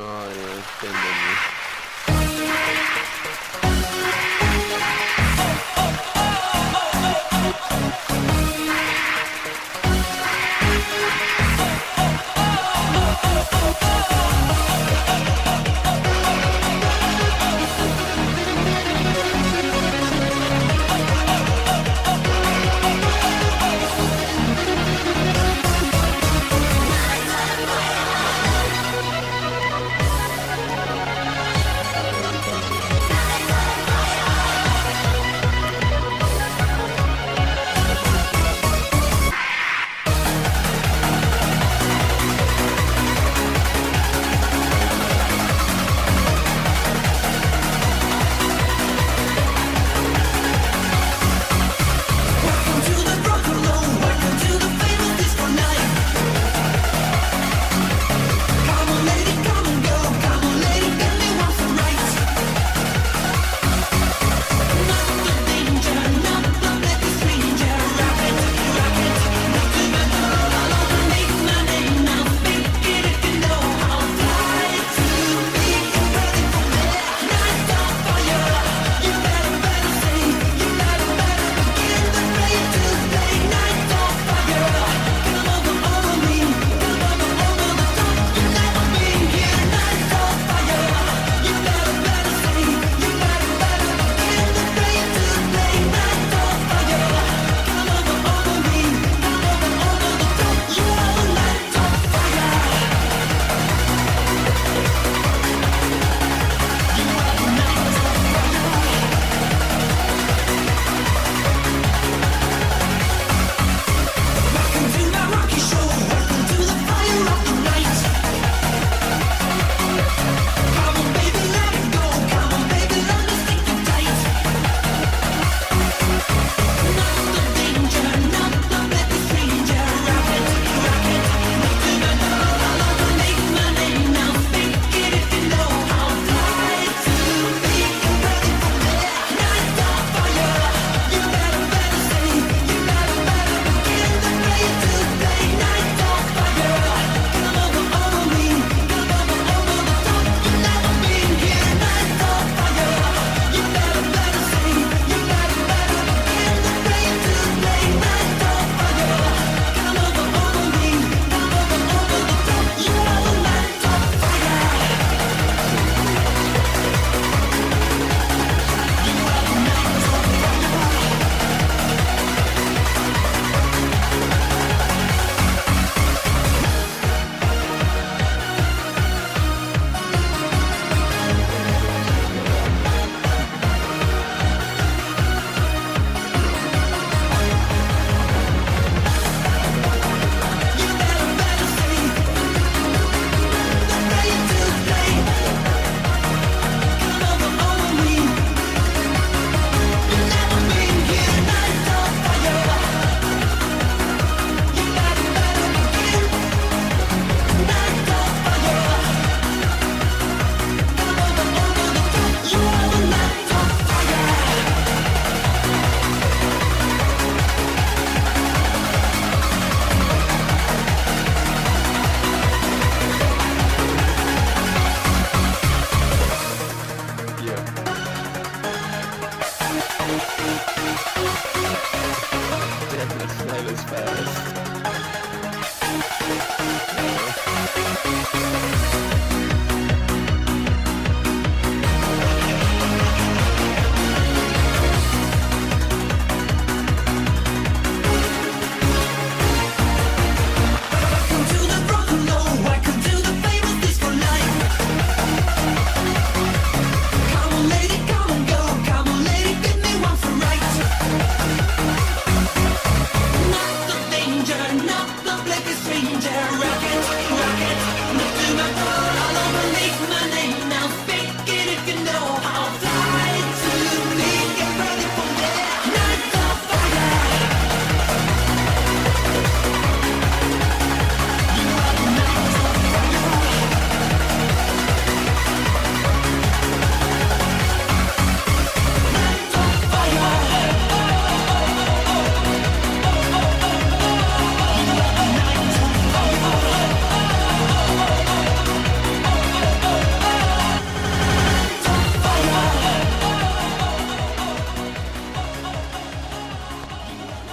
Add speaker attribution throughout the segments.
Speaker 1: Ay, entendí.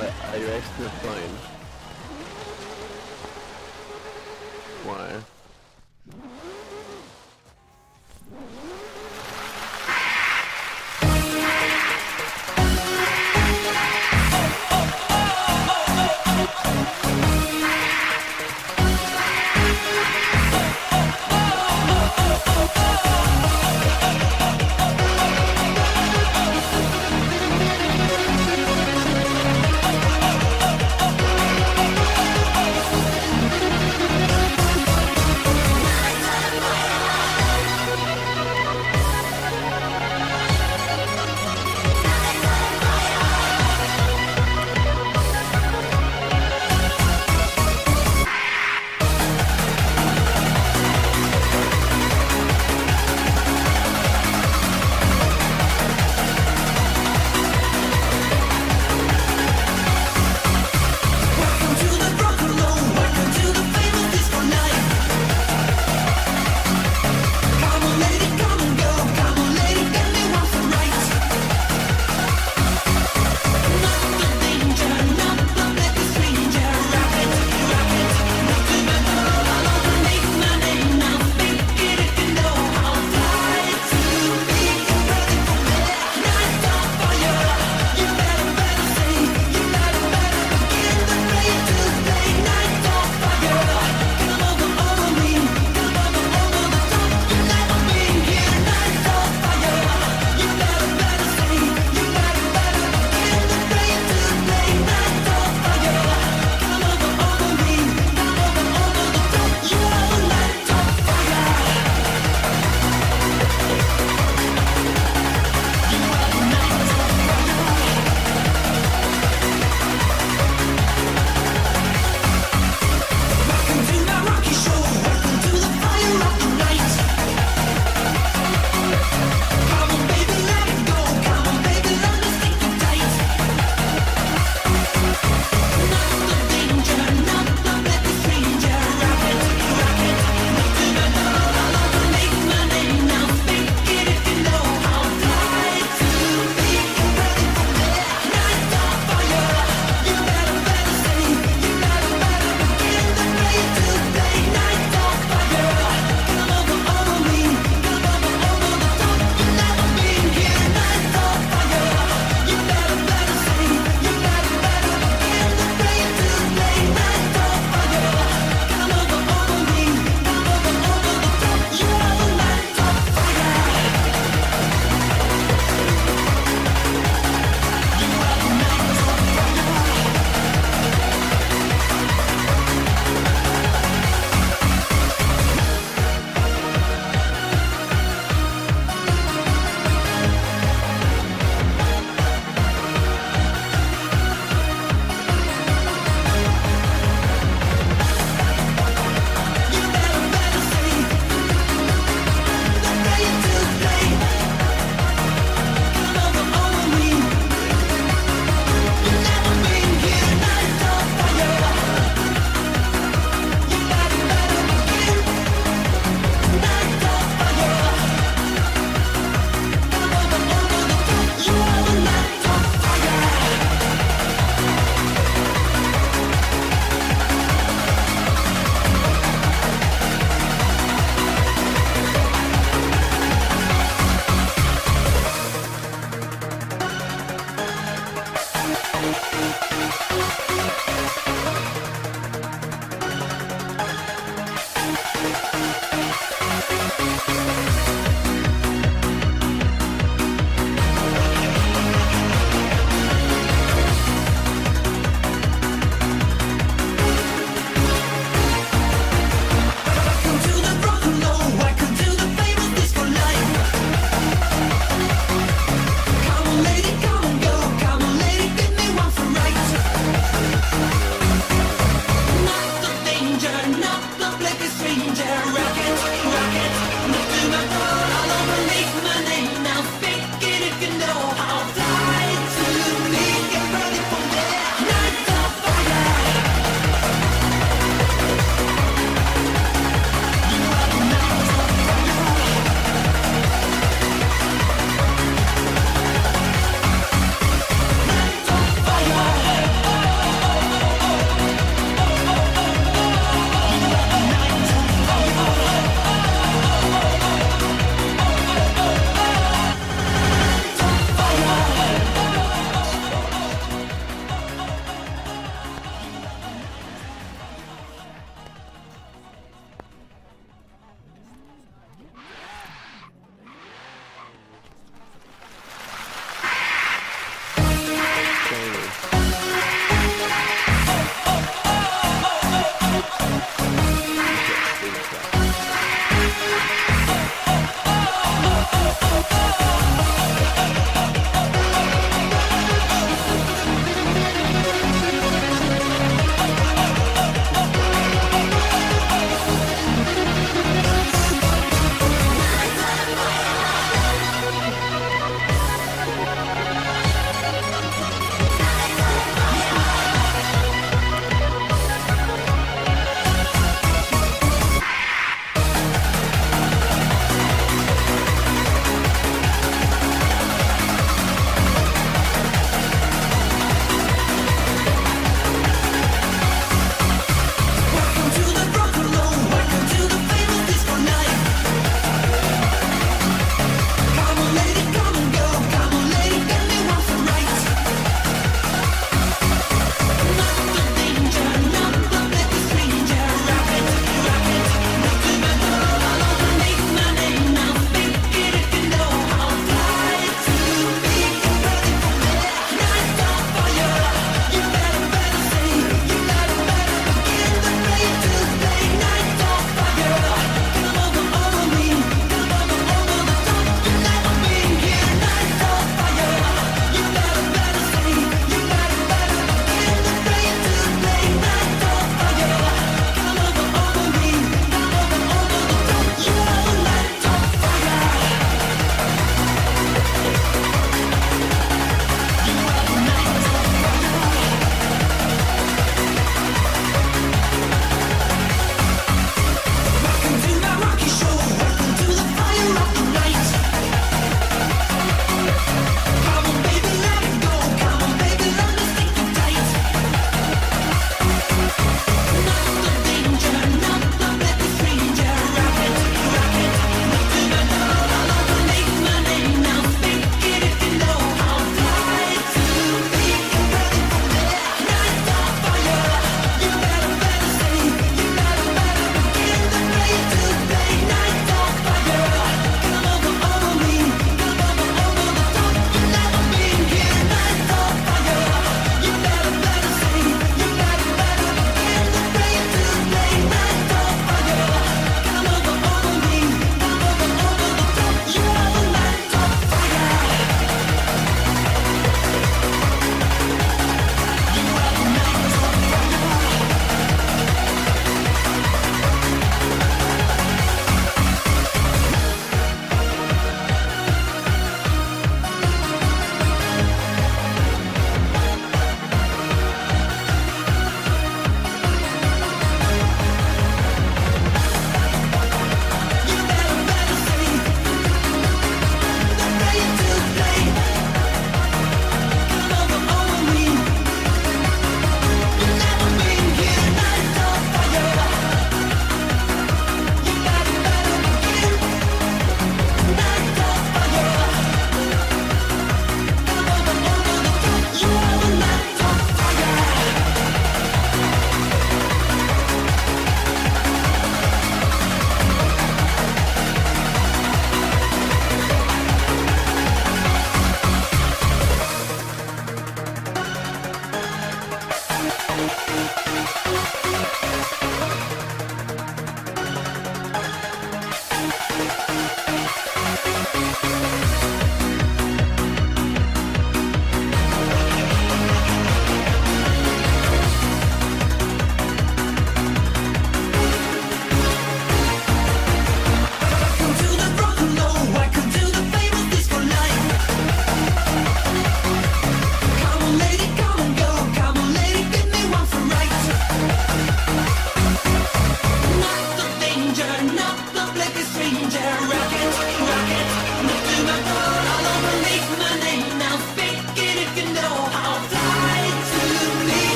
Speaker 1: Wait, are you actually flying? Why?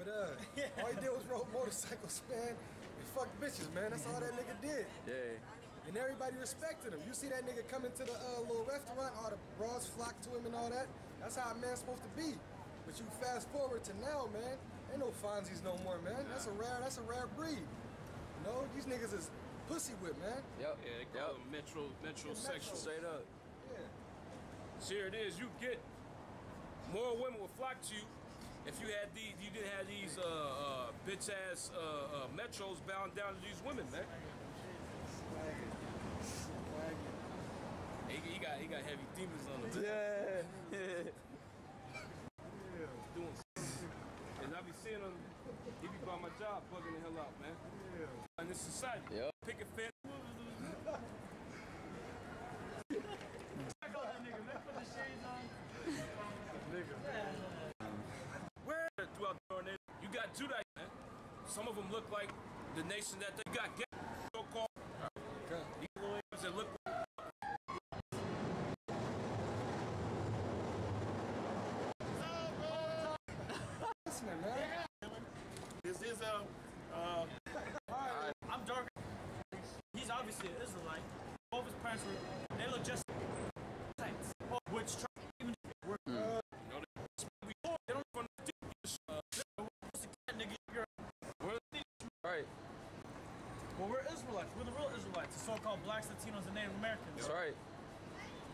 Speaker 2: All he did was rode motorcycles, man, and fuck bitches, man. That's all that nigga did.
Speaker 1: Yeah.
Speaker 2: And everybody respected him. You see that nigga come into the little restaurant, all the bras flock to him and all that. That's how a man's supposed to be. But you fast forward to now, man, ain't no Fonzies no more, man. That's a rare breed. You know, these niggas is pussy whip, man.
Speaker 3: Yep. Yeah, they call them metrosexual. Straight up.
Speaker 2: Yeah.
Speaker 3: So here it is. You get more women will flock to you if you had these. You didn't have these bitch ass metros bound down to these women, man. He got heavy demons on him.
Speaker 1: Yeah.
Speaker 3: Doing. And I be seeing him. He be by my job, bugging the hell out, man. In this society.
Speaker 1: Yep.
Speaker 3: Picket fence. Where throughout the tornado, you got Judah, man. Some of them look like the nation that they got. So-called. These little areas that look like.
Speaker 2: Listening, man.
Speaker 4: This is I'm dark. He's obviously an Israelite. Both his parents were. They look just like which even were. They don't run
Speaker 1: Right.
Speaker 4: Well, we're Israelites. We're the real Israelites, the so-called blacks, Latinos, and Native Americans.
Speaker 1: That's right.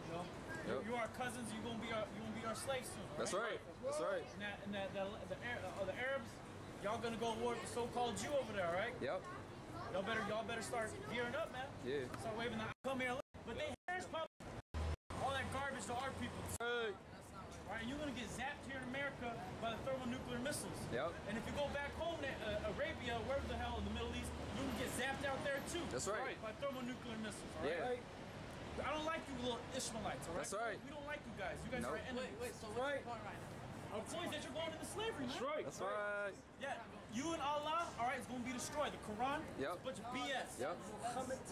Speaker 4: You know,
Speaker 1: Yep.
Speaker 4: you are cousins. You're gonna be our slaves soon.
Speaker 1: That's right. That's right.
Speaker 4: And the Arabs, y'all gonna go to war with the so-called Jew over there, right?
Speaker 1: Yep.
Speaker 4: Y'all better start gearing up, man.
Speaker 1: Yeah.
Speaker 4: Start waving the come here. But they here's probably all that garbage to our people. Right? And you're gonna get zapped here in America by the thermonuclear missiles.
Speaker 1: Yep.
Speaker 4: And if you go back home to Arabia, wherever the hell in the Middle East, you can get zapped out there too.
Speaker 1: That's right.
Speaker 4: By thermonuclear missiles. All
Speaker 1: Yeah.
Speaker 4: right? I don't like you little Ishmaelites, all right?
Speaker 1: That's right.
Speaker 4: We don't like you guys. You guys
Speaker 1: Nope.
Speaker 4: are enemies.
Speaker 5: Wait, so what's your point right now?
Speaker 4: Our point is that you're going into slavery, man.
Speaker 3: That's right.
Speaker 1: That's right.
Speaker 4: Yeah, you and Allah, all right, it's going to be destroyed. The Quran,
Speaker 1: Yep.
Speaker 4: it's a bunch of BS.
Speaker 1: Yep.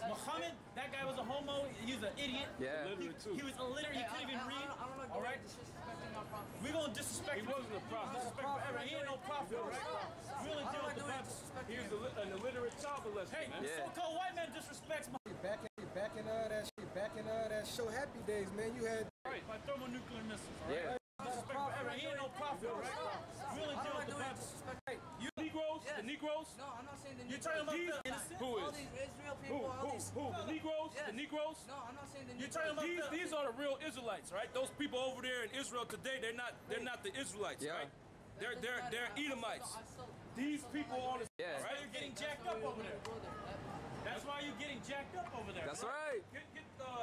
Speaker 4: Muhammad, that guy was a homo. He was an idiot.
Speaker 1: Yeah.
Speaker 3: Illiterate too.
Speaker 4: He was illiterate. He
Speaker 5: Hey,
Speaker 4: couldn't even
Speaker 5: I
Speaker 4: read.
Speaker 5: don't know if
Speaker 4: All right?
Speaker 5: disrespecting our prophet.
Speaker 4: We're going to disrespect
Speaker 3: He
Speaker 4: him.
Speaker 3: wasn't a prophet.
Speaker 4: Disrespect forever. He ain't no prophet, all right? We only deal with the Bible.
Speaker 3: He was an illiterate child molester,
Speaker 4: Hey,
Speaker 3: man.
Speaker 4: the
Speaker 1: Yeah.
Speaker 4: so-called white man disrespects my
Speaker 2: Back in that show Happy Days, man. You had
Speaker 4: by thermonuclear missiles, all right?
Speaker 1: Yeah.
Speaker 4: Disrespect forever. He ain't no prophet, all right? We only deal with the Bible.
Speaker 3: You Negroes,
Speaker 5: Yes.
Speaker 3: the Negroes.
Speaker 5: No, I'm not saying the
Speaker 4: You're talking about
Speaker 3: These-
Speaker 4: the innocent?
Speaker 3: Who
Speaker 5: all
Speaker 3: is?
Speaker 5: these Israel
Speaker 3: Who?
Speaker 5: people, all these.
Speaker 3: The Negroes?
Speaker 5: Yes.
Speaker 3: The Negroes?
Speaker 5: No, I'm not saying the
Speaker 4: You're talking about
Speaker 3: These are the real Israelites, right? Those people over there in Israel today, they're not the Israelites,
Speaker 1: Yeah.
Speaker 3: right? They're Edomites. These people on the
Speaker 1: Yeah.
Speaker 4: Right? You're getting jacked up over there. That's why you're getting jacked up over there.
Speaker 1: That's right.
Speaker 3: Get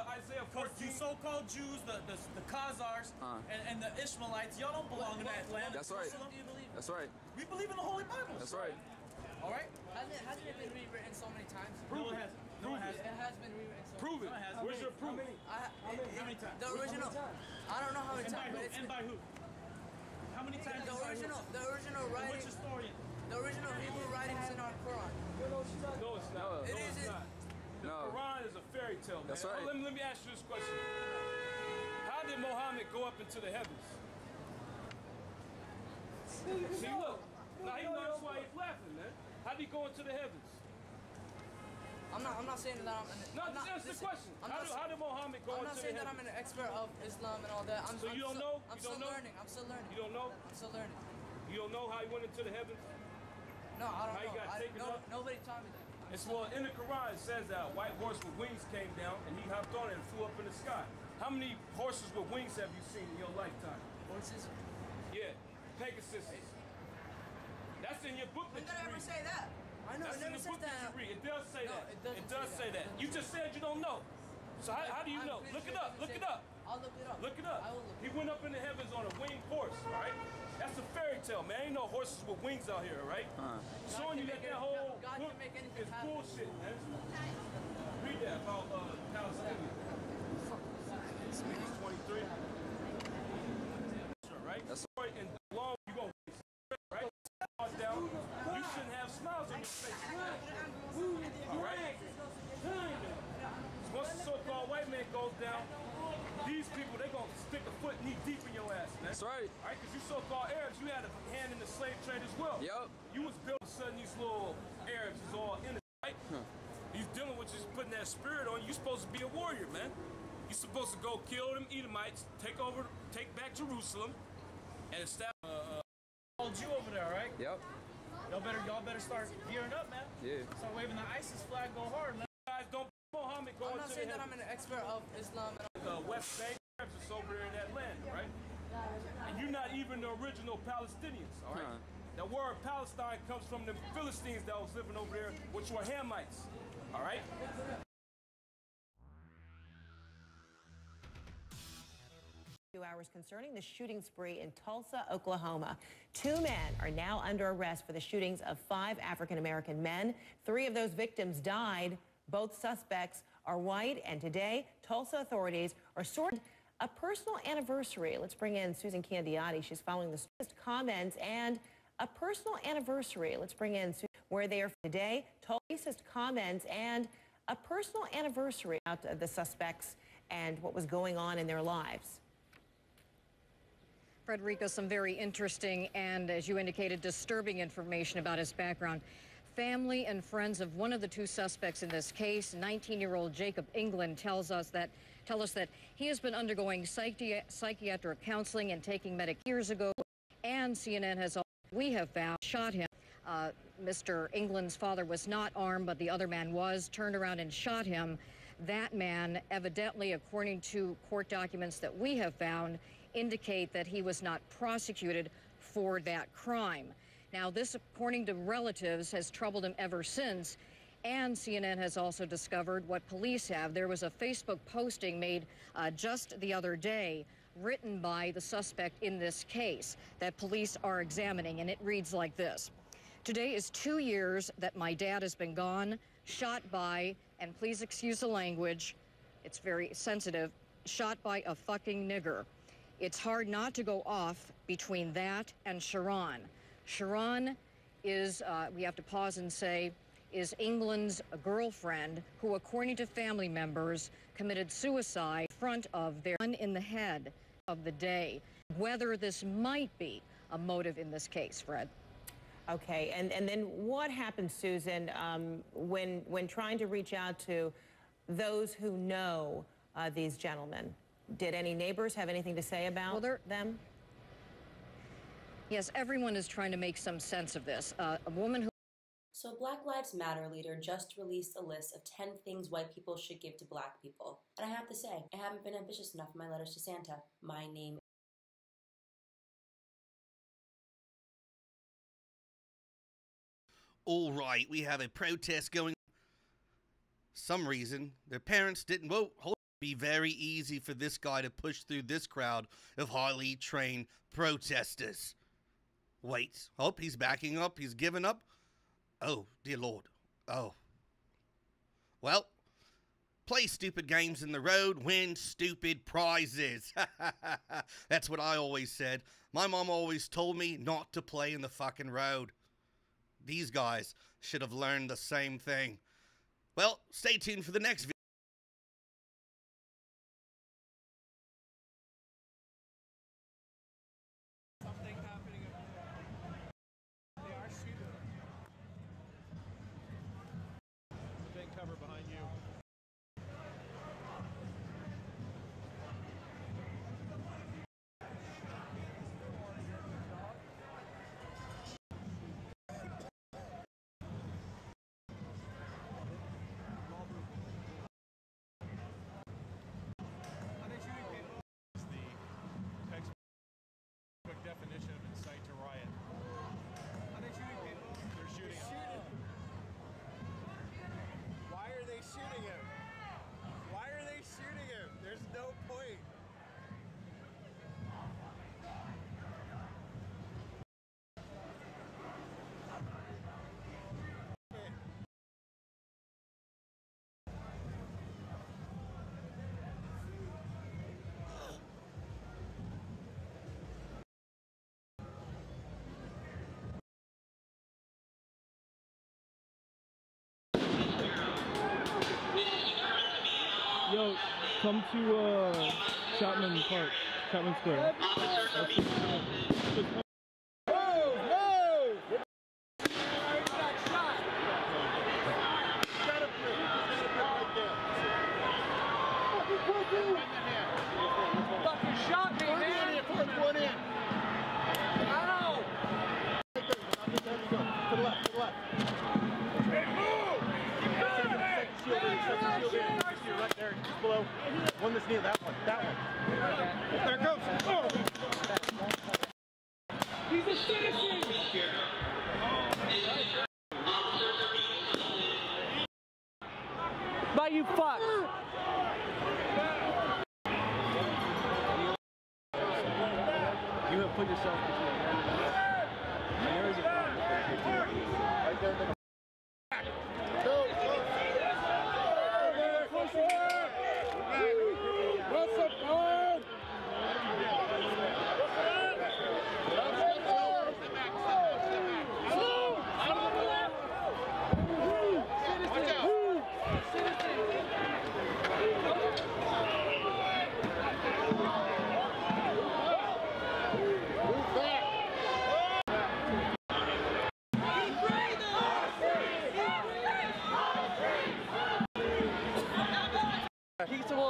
Speaker 3: Isaiah
Speaker 4: Because you
Speaker 3: 14.
Speaker 4: so-called Jews, the Khazars, and the Ishmaelites, y'all don't belong in that land.
Speaker 1: That's right.
Speaker 5: Do you believe?
Speaker 1: That's right.
Speaker 4: We believe in the Holy Bible.
Speaker 1: That's right.
Speaker 4: All right?
Speaker 5: Hasn't it been rewritten so many times?
Speaker 4: No, it hasn't. No, it
Speaker 5: It
Speaker 4: hasn't.
Speaker 5: has been rewritten so
Speaker 3: Prove it.
Speaker 4: No, it hasn't.
Speaker 3: Where's your proof?
Speaker 4: How many times?
Speaker 5: The original. I don't know how many
Speaker 4: And by
Speaker 5: times,
Speaker 4: who?
Speaker 5: but it's
Speaker 4: And by who? How many times?
Speaker 5: the original
Speaker 4: And which
Speaker 5: writing,
Speaker 4: historian?
Speaker 5: the original Hebrew writings in our Quran.
Speaker 3: No, it's not.
Speaker 1: No.
Speaker 5: It
Speaker 3: No,
Speaker 5: is.
Speaker 3: it's not. The
Speaker 1: No.
Speaker 3: Quran is a fairy tale, man.
Speaker 1: That's right.
Speaker 3: Let me ask you this question. How did Muhammad go up into the heavens? See, look. Now he knows why he's laughing, man. How did he go into the heavens?
Speaker 5: I'm not saying that I'm.
Speaker 3: No,
Speaker 5: I'm
Speaker 3: just
Speaker 5: not,
Speaker 3: answer the
Speaker 5: listen,
Speaker 3: question.
Speaker 5: I'm
Speaker 3: How
Speaker 5: not,
Speaker 3: did Muhammad go
Speaker 5: I'm not
Speaker 3: into the
Speaker 5: saying that I'm
Speaker 3: heavens?
Speaker 5: an expert of Islam and all that.
Speaker 3: So you don't know?
Speaker 5: I'm
Speaker 3: You
Speaker 5: still
Speaker 3: don't know?
Speaker 5: learning. I'm still learning.
Speaker 3: You don't know?
Speaker 5: I'm still learning.
Speaker 3: You You don't know how he went into the heavens?
Speaker 5: No, I don't
Speaker 3: How you
Speaker 5: know.
Speaker 3: got taken up?
Speaker 5: Nobody taught me that.
Speaker 3: It's well, in the Quran it says that a white horse with wings came down and he hopped on it and flew up in the sky. How many horses with wings have you seen in your lifetime?
Speaker 5: Horses?
Speaker 3: Yeah, Pegasus. That's in your book
Speaker 5: When
Speaker 3: that
Speaker 5: did I
Speaker 3: you
Speaker 5: ever
Speaker 3: read.
Speaker 5: say that? I know,
Speaker 3: That's
Speaker 5: it
Speaker 3: in
Speaker 5: never
Speaker 3: the
Speaker 5: says
Speaker 3: book that you
Speaker 5: that.
Speaker 3: read. It does say
Speaker 5: No,
Speaker 3: that.
Speaker 5: it doesn't
Speaker 3: It does
Speaker 5: say
Speaker 3: say
Speaker 5: that.
Speaker 3: that. You just said you don't know. So how do you
Speaker 5: I'm
Speaker 3: know?
Speaker 5: pretty
Speaker 3: Look
Speaker 5: sure
Speaker 3: it up.
Speaker 5: doesn't
Speaker 3: Look
Speaker 5: say
Speaker 3: it up.
Speaker 5: that. I'll look it up.
Speaker 3: Look it up.
Speaker 5: I will look
Speaker 3: He
Speaker 5: it up.
Speaker 3: went up in the heavens on a winged horse, right? That's a fairy tale, man. Ain't no horses with wings out here, right? Showing you that that whole
Speaker 5: God
Speaker 3: book
Speaker 5: can make anything
Speaker 3: is
Speaker 5: happen.
Speaker 3: bullshit, man. Read that about Palestine. Niggas 23. Right?
Speaker 1: That's
Speaker 3: And long you go right? Down. You shouldn't have smiles on your face. All right? Once the so-called white man goes down, these people, they gonna stick a foot knee deep in your ass, man.
Speaker 1: That's right.
Speaker 3: All right, because you so-called Arabs, you had a hand in the slave trade as well.
Speaker 1: Yup.
Speaker 3: You was built suddenly these little Arabs is all innocent, right? He's dealing with just putting that spirit on you. You're supposed to be a warrior, man. You're supposed to go kill them Edomites, take back Jerusalem, and establish.
Speaker 4: Hold you over there, right?
Speaker 1: Yep.
Speaker 4: Y'all better start gearing up, man.
Speaker 1: Yeah.
Speaker 4: Start waving the ISIS flag, go hard, man.
Speaker 3: Guys, don't Muhammad going
Speaker 5: I'm not
Speaker 3: to
Speaker 5: saying
Speaker 3: the
Speaker 5: that I'm an expert of Islam.
Speaker 3: the West Bank Arabs is over there in that land, right? And you're not even the original Palestinians, all right? The word Palestine comes from the Philistines that was living over there, which were Hamites, all right?
Speaker 6: Hours concerning the shooting spree in Tulsa, Oklahoma. 2 men are now under arrest for the shootings of 5 African-American men. 3 of those victims died. Both suspects are white, and today, Tulsa authorities are sorting a personal anniversary. Let's bring in Susan Candiotti. She's following the comments and a personal anniversary. Let's bring in Susan, where they are today. Racist comments and a personal anniversary about the suspects and what was going on in their lives.
Speaker 7: Frederica, some very interesting and, as you indicated, disturbing information about his background. Family and friends of one of the 2 suspects in this case, 19-year-old Jacob England, tell us that he has been undergoing psychiatric counseling and taking medication years ago, and CNN has we have found shot him. Mr. England's father was not armed, but the other man was, turned around and shot him. That man, evidently, according to court documents that we have found, indicate that he was not prosecuted for that crime. Now, this, according to relatives, has troubled him ever since, and CNN has also discovered what police have. There was a Facebook posting made just the other day, written by the suspect in this case, that police are examining, and it reads like this. Today is 2 years that my dad has been gone, shot by, and please excuse the language, it's very sensitive, shot by a fucking nigger. It's hard not to go off between that and Sharon. Sharon is, we have to pause and say, is England's girlfriend who, according to family members, committed suicide in front of their son in the head of the day. Whether this might be a motive in this case, Fred.
Speaker 6: Okay, and then what happened, Susan, when trying to reach out to those who know these gentlemen? Did any neighbors have anything to say about them?
Speaker 7: Yes, everyone is trying to make some sense of this. A woman who...
Speaker 8: So Black Lives Matter leader just released a list of 10 things white people should give to black people. And I have to say, I haven't been ambitious enough in my letters to Santa. My name
Speaker 9: All right, we have a protest going. Some reason their parents didn't. Well, hold. Be very easy for this guy to push through this crowd of highly trained protesters. Wait, hope he's backing up. He's giving up. Oh, dear Lord. Oh. Well, play stupid games in the road, win stupid prizes. That's what I always said. My mom always told me not to play in the fucking road. These guys should have learned the same thing. Well, stay tuned for the next video.
Speaker 4: Cover behind you.
Speaker 10: Come to Chapman Park, Chapman Square.
Speaker 11: Fucking shot me, man! First one in. Ow! To the left, to the left. Hey, move! Second shield, right there, just below. One that's near that one, that one. There it goes. Oh. He's a citizen! Bye, you fuck! You have put yourself between them. There is a problem. Right there in the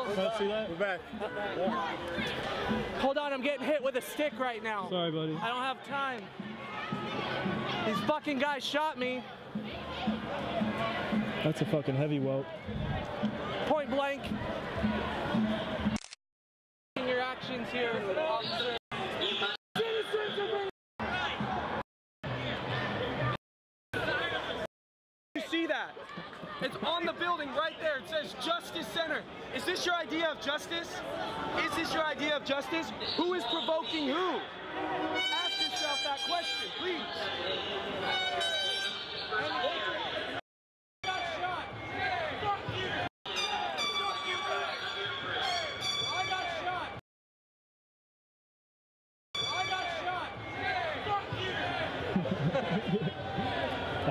Speaker 11: what's up, man?
Speaker 10: Let's see that.
Speaker 11: We're back.
Speaker 12: Hold on, I'm getting hit with a stick right now.
Speaker 10: Sorry, buddy.
Speaker 12: I don't have time. These fucking guys shot me.
Speaker 10: That's a fucking heavy welt.
Speaker 12: Point blank. Your actions here, officer. You see that? It's on the building right there. It says Justice Center. Is this your idea of justice? Is this your idea of justice? Who is provoking who? Ask yourself that question, please.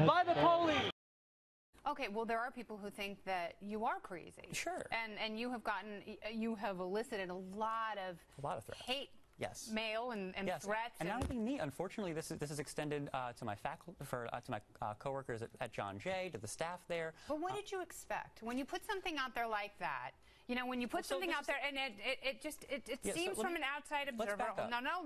Speaker 12: By the police.
Speaker 13: Okay, well, there are people who think that you are crazy.
Speaker 14: Sure.
Speaker 13: And you have elicited a lot of
Speaker 14: threats.
Speaker 13: Hate.
Speaker 14: Yes.
Speaker 13: Mail and
Speaker 14: yes.
Speaker 13: threats.
Speaker 14: And not only me. Unfortunately, this is extended to my to my coworkers at John Jay, to the staff there.
Speaker 13: But what did you expect when you put something out there like that? You know, when you put something out there, and it seems from an outside observer.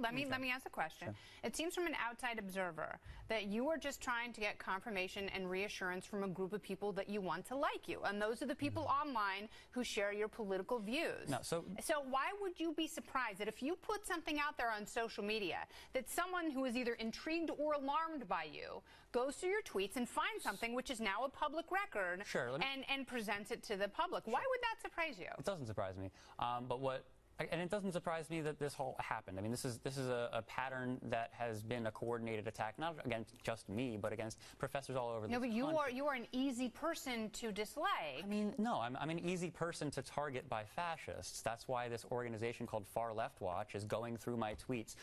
Speaker 13: Let me ask a question. Sure. It seems from an outside observer that you are just trying to get confirmation and reassurance from a group of people that you want to like you, and those are the people online who share your political views.
Speaker 14: No, so
Speaker 13: why would you be surprised that if you put something out there on social media, that someone who is either intrigued or alarmed by you goes through your tweets and finds something which is now a public record,
Speaker 14: sure,
Speaker 13: and presents it to the public? Sure. Why would that surprise you?
Speaker 14: It doesn't surprise me, and it doesn't surprise me that this whole happened. I mean, this is a pattern that has been a coordinated attack, not against just me, but against professors all over the country.
Speaker 13: No, but you are an easy person to dislike.
Speaker 14: I mean, no, I'm an easy person to target by fascists. That's why this organization called Far Left Watch is going through my tweets,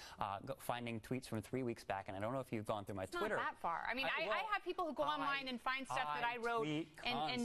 Speaker 14: finding tweets from 3 weeks back, and I don't know if you've gone through my Twitter.
Speaker 13: Not that far. I mean, I have people who go online and find stuff that I wrote in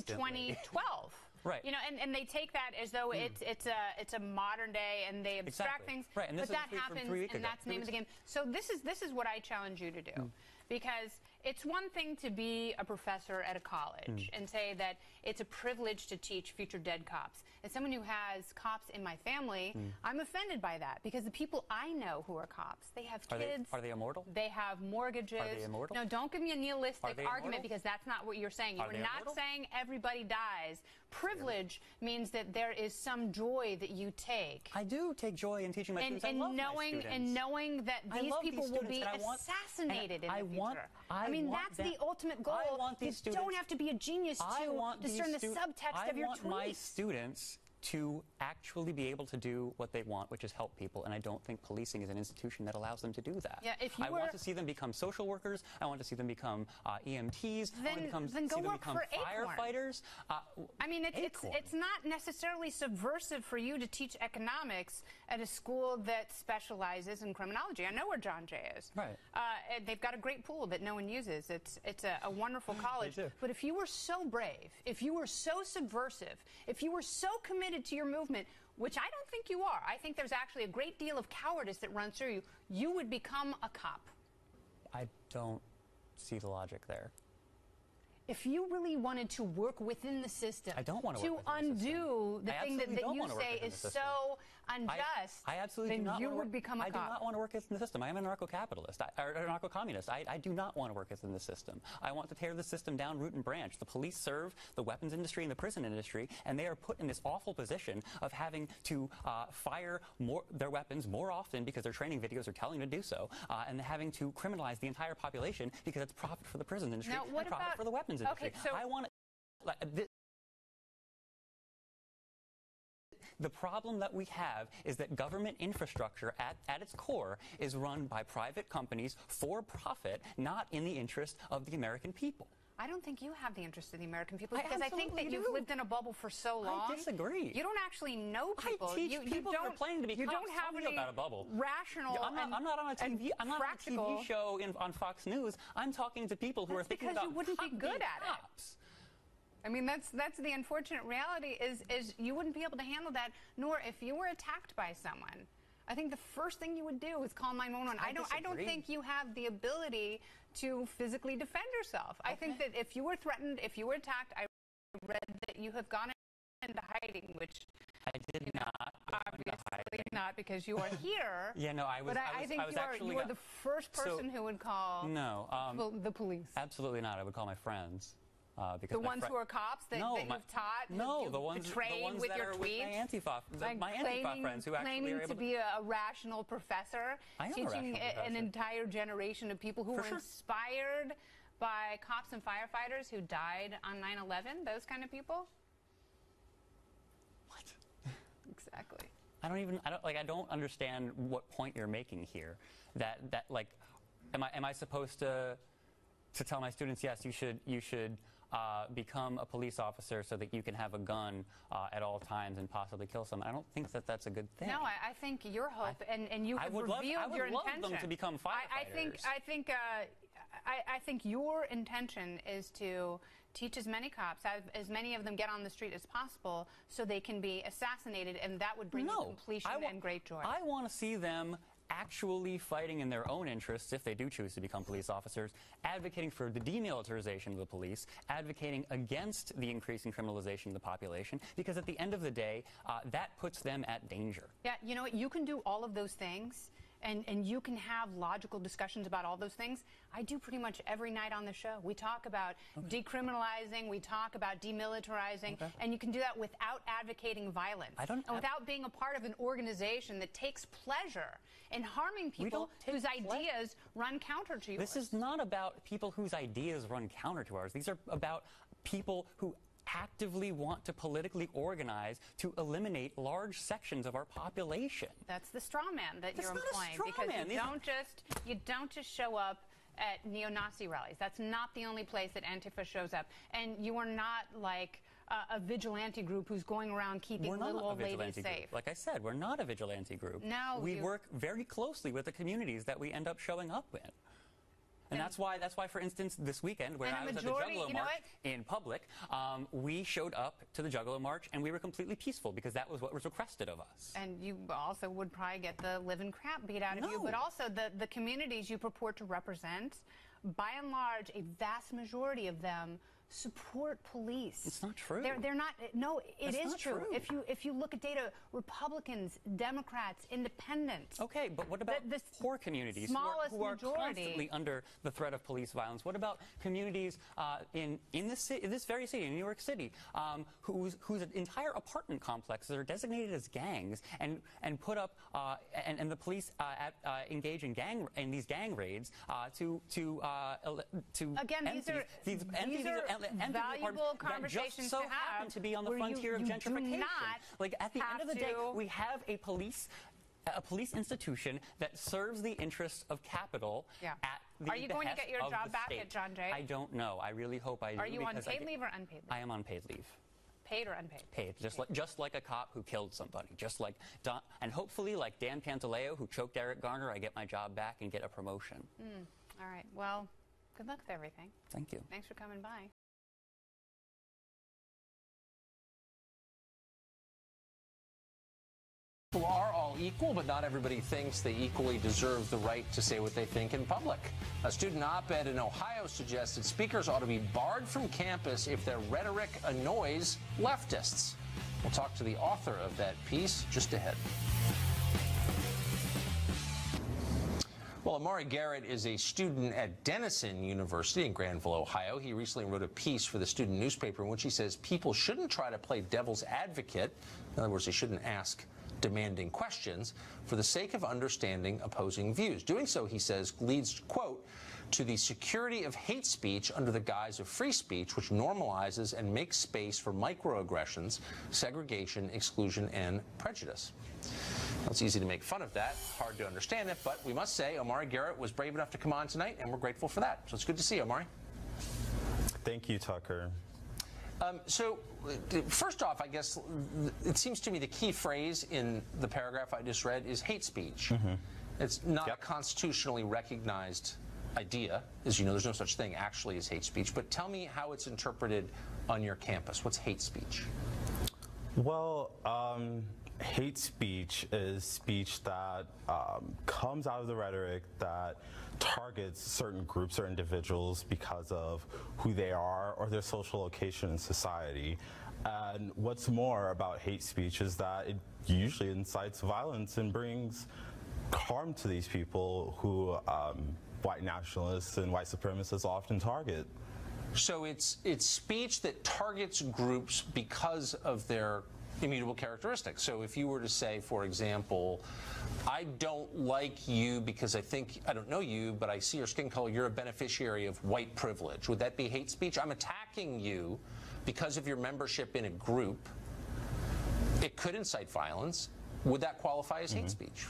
Speaker 13: 2012.
Speaker 14: Right.
Speaker 13: You know, and they take that as though it's a modern day, and they abstract things.
Speaker 14: Right. And
Speaker 13: but that happens, and that's the name of the game. So this is what I challenge you to do, because it's one thing to be a professor at a college and say that it's a privilege to teach future dead cops. As someone who has cops in my family, I'm offended by that, because the people I know who are cops, they have kids.
Speaker 14: Are they immortal?
Speaker 13: They have mortgages.
Speaker 14: Are they immortal?
Speaker 13: No, don't give me a nihilistic argument,
Speaker 14: immortal?
Speaker 13: because that's not what you're saying. You're not
Speaker 14: immortal?
Speaker 13: saying everybody dies. Privilege means that there is some joy that you take.
Speaker 14: I do take joy in teaching my students. I love my students.
Speaker 13: And knowing that these people will be assassinated in the future. I mean, that's the ultimate goal. You don't have to be a genius to discern the subtext of your tweets.
Speaker 14: I want my students to actually be able to do what they want, which is help people, and I don't think policing is an institution that allows them to do that.
Speaker 13: Yeah,
Speaker 14: I want to see them become social workers. I want to see them become EMTs.
Speaker 13: Then
Speaker 14: I want to see them become firefighters.
Speaker 13: I mean, it's not necessarily subversive for you to teach economics at a school that specializes in criminology. I know where John Jay is.
Speaker 14: Right.
Speaker 13: They've got a great pool that no one uses. It's a wonderful college. But if you were so brave, if you were so subversive, if you were so committed committed to your movement, which I don't think you are, I think there's actually a great deal of cowardice that runs through you, you would become a cop.
Speaker 14: I don't see the logic there.
Speaker 13: If you really wanted to work within the system,
Speaker 14: I don't want to work
Speaker 13: undo
Speaker 14: within the system.
Speaker 13: the thing that you say is so unjust,
Speaker 14: I absolutely
Speaker 13: then
Speaker 14: do not
Speaker 13: you
Speaker 14: want to
Speaker 13: would become a cop.
Speaker 14: I do not want to work within the system. I am a narco-capitalist, or a narco-communist. I do not want to work within the system. I want to tear the system down root and branch. The police serve the weapons industry and the prison industry, and they are put in this awful position of having to fire their weapons more often because their training videos are telling them to do so, and having to criminalize the entire population because it's profit for the prison industry
Speaker 13: Now, what
Speaker 14: and profit
Speaker 13: about,
Speaker 14: for the weapons industry.
Speaker 13: Okay, so
Speaker 14: I want the problem that we have is that government infrastructure at its core is run by private companies for profit, not in the interest of the American people.
Speaker 13: I don't think you have the interest of the American people because I think that you've lived in a bubble for so long.
Speaker 14: I disagree.
Speaker 13: You don't actually know people.
Speaker 14: I teach people who are planning to be cops.
Speaker 13: don't have
Speaker 14: Tell me
Speaker 13: any
Speaker 14: about a bubble.
Speaker 13: rational
Speaker 14: I'm not on a TV. I'm not on a TV show on Fox News. I'm talking to people who are thinking about
Speaker 13: because you wouldn't be good at it. I mean, that's the unfortunate reality is you wouldn't be able to handle that, nor if you were attacked by someone. I think the first thing you would do is call 911. I don't think you have the ability to physically defend yourself. Okay. I think that if you were threatened, if you were attacked, I read that you have gone into hiding, which
Speaker 14: I did not.
Speaker 13: Obviously not, because you are here.
Speaker 14: Yeah, no, I was.
Speaker 13: But I think you are the first person who would call the police.
Speaker 14: Absolutely not. I would call my friends. Because
Speaker 13: the ones who are cops that you've taught,
Speaker 14: the ones
Speaker 13: with
Speaker 14: that
Speaker 13: your
Speaker 14: are
Speaker 13: tweets,
Speaker 14: with my Antifa friends who actually are able
Speaker 13: to be a rational professor, teaching an entire generation of people who were inspired by cops and firefighters who died on 9/11. Those kind of people.
Speaker 14: What?
Speaker 13: Exactly.
Speaker 14: I don't understand what point you're making here. That like, am I supposed to tell my students, yes, you should become a police officer so that you can have a gun at all times and possibly kill someone? I don't think that that's a good thing.
Speaker 13: No, I think your hope, and you have revealed your intention.
Speaker 14: I would love them to become firefighters.
Speaker 13: I think your intention is to teach as many cops, as many of them get on the street as possible, so they can be assassinated, and that would bring you completion and great joy.
Speaker 14: I want to see them actually fighting in their own interests, if they do choose to become police officers, advocating for the demilitarization of the police, advocating against the increasing criminalization of the population, because at the end of the day, that puts them at danger.
Speaker 13: Yeah, you know what? You can do all of those things, and you can have logical discussions about all those things. I do pretty much every night on the show. We talk about decriminalizing, we talk about demilitarizing, and you can do that without advocating violence. And without being a part of an organization that takes pleasure in harming people whose ideas run counter to yours.
Speaker 14: This is not about people whose ideas run counter to ours. These are about people who actively want to politically organize to eliminate large sections of our population.
Speaker 13: That's the straw man that you're employing, because you don't just show up at neo-Nazi rallies. That's not the only place that Antifa shows up, and you are not like a vigilante group who's going around keeping little old ladies safe.
Speaker 14: Like I said, we're not a vigilante group.
Speaker 13: No,
Speaker 14: we work very closely with the communities that we end up showing up in. And that's why, for instance, this weekend, where I was at the Juggalo March in public, we showed up to the Juggalo March, and we were completely peaceful, because that was what was requested of us.
Speaker 13: And you also would probably get the living crap beat out of you, but also the communities you purport to represent, by and large, a vast majority of them support police.
Speaker 14: It's not true.
Speaker 13: They're not. No, it is true. If you look at data, Republicans, Democrats, Independents.
Speaker 14: Okay, but what about the poor communities who are constantly under the threat of police violence? What about communities in this very city, in New York City, whose entire apartment complexes are designated as gangs and put up and the police engage in these gang raids to
Speaker 13: again, these are valuable conversations
Speaker 14: that just so happen to be on the frontier of gentrification. Like, at the end of the day, we have a police institution that serves the interests of capital at the
Speaker 13: Are you going to get your job back at John Jay?
Speaker 14: I don't know. I really hope I do.
Speaker 13: Are you on paid leave or unpaid leave?
Speaker 14: I am on paid leave.
Speaker 13: Paid or unpaid?
Speaker 14: Paid, just like a cop who killed somebody, just like and hopefully, like Dan Pantaleo, who choked Eric Garner, I get my job back and get a promotion.
Speaker 13: All right. Well, good luck with everything.
Speaker 14: Thank you.
Speaker 13: Thanks for coming by.
Speaker 15: People are all equal, but not everybody thinks they equally deserve the right to say what they think in public. A student op-ed in Ohio suggested speakers ought to be barred from campus if their rhetoric annoys leftists. We'll talk to the author of that piece just ahead. Well, Amari Garrett is a student at Denison University in Granville, Ohio. He recently wrote a piece for the student newspaper in which he says people shouldn't try to play devil's advocate. In other words, they shouldn't ask demanding questions for the sake of understanding opposing views. Doing so, he says, leads, quote, to the security of hate speech under the guise of free speech, which normalizes and makes space for microaggressions, segregation, exclusion, and prejudice. Well, it's easy to make fun of that, hard to understand it, but we must say Amari Garrett was brave enough to come on tonight, and we're grateful for that. So it's good to see you, Amari.
Speaker 16: Thank you, Tucker.
Speaker 15: So, first off, I guess it seems to me the key phrase in the paragraph I just read is hate speech. It's not a constitutionally recognized idea. As you know, there's no such thing actually as hate speech. But tell me how it's interpreted on your campus. What's hate speech?
Speaker 16: Well, hate speech is speech that comes out of the rhetoric that targets certain groups or individuals because of who they are or their social location in society. And what's more about hate speech is that it usually incites violence and brings harm to these people who white nationalists and white supremacists often target.
Speaker 15: So it's speech that targets groups because of their immutable characteristics. So if you were to say, for example, I don't like you because I don't know you, but I see your skin color, you're a beneficiary of white privilege. Would that be hate speech? I'm attacking you because of your membership in a group. It could incite violence. Would that qualify as hate speech?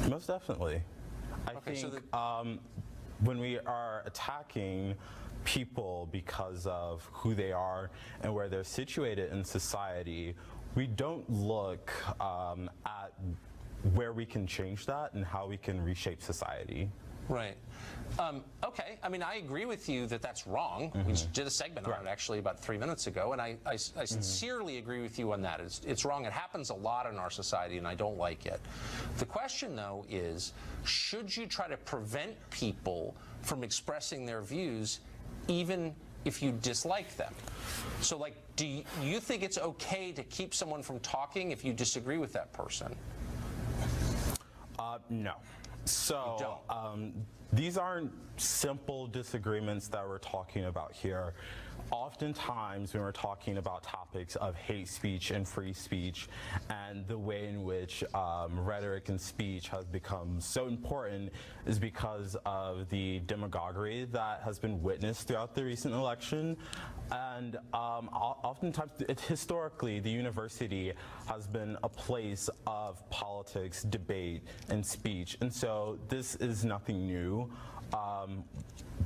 Speaker 16: Most definitely. I think when we are attacking people because of who they are and where they're situated in society, we don't look at where we can change that and how we can reshape society.
Speaker 15: Right. Okay. I mean, I agree with you that that's wrong. We just did a segment on it actually about 3 minutes ago, and I sincerely agree with you on that. It's wrong. It happens a lot in our society, and I don't like it. The question, though, is should you try to prevent people from expressing their views even if you dislike them? So, like, do you think it's okay to keep someone from talking if you disagree with that person?
Speaker 16: No. So these aren't simple disagreements that we're talking about here. Oftentimes when we're talking about topics of hate speech and free speech and the way in which rhetoric and speech has become so important is because of the demagoguery that has been witnessed throughout the recent election. And oftentimes, historically, the university has been a place of politics, debate, and speech. And so this is nothing new.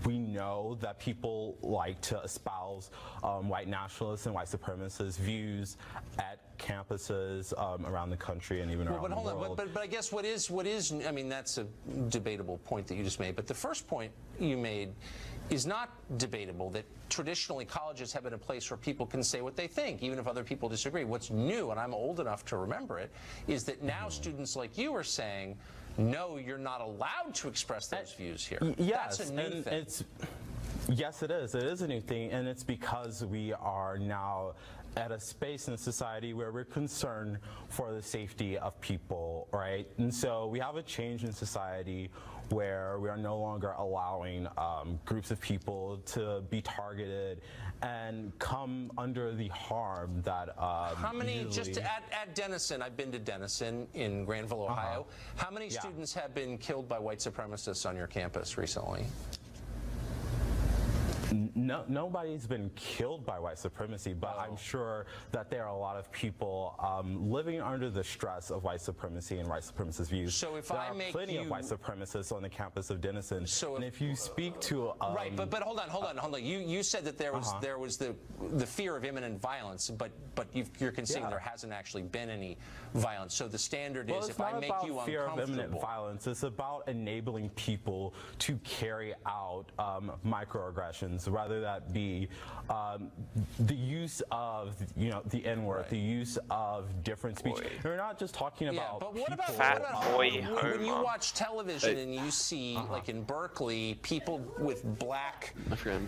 Speaker 16: We know that people like to espouse white nationalists and white supremacist views at campuses around the country and even around the world.
Speaker 15: But I guess what is, I mean, that's a debatable point that you just made. But the first point you made is not debatable, that traditionally colleges have been a place where people can say what they think, even if other people disagree. What's new, and I'm old enough to remember it, is that now students like you are saying, no, you're not allowed to express those views here.
Speaker 16: Yes,
Speaker 15: that's a new thing.
Speaker 16: Yes, it is. It is a new thing, and it's because we are now at a space in society where we're concerned for the safety of people, right? And so we have a change in society where we are no longer allowing groups of people to be targeted and come under the harm that
Speaker 15: how many, just at Denison, I've been to Denison in Granville, Ohio, how many students have been killed by white supremacists on your campus recently?
Speaker 16: No, nobody's been killed by white supremacy, but I'm sure that there are a lot of people living under the stress of white supremacy and white supremacist views. So if there are plenty of white supremocists on the campus of Denison, and if you speak to
Speaker 15: right, but hold on. You said that there was the fear of imminent violence, but you're conceding there hasn't actually been any violence. So the standard is if I make you uncomfortable. It's not about fear of imminent violence. It's about enabling people to carry out microaggressions
Speaker 16: violence, whether that be the use of, you know, the N-word, the use of different speech. We're not just talking about
Speaker 15: but what
Speaker 16: people,
Speaker 15: about when you watch television and you see, like in Berkeley, people with black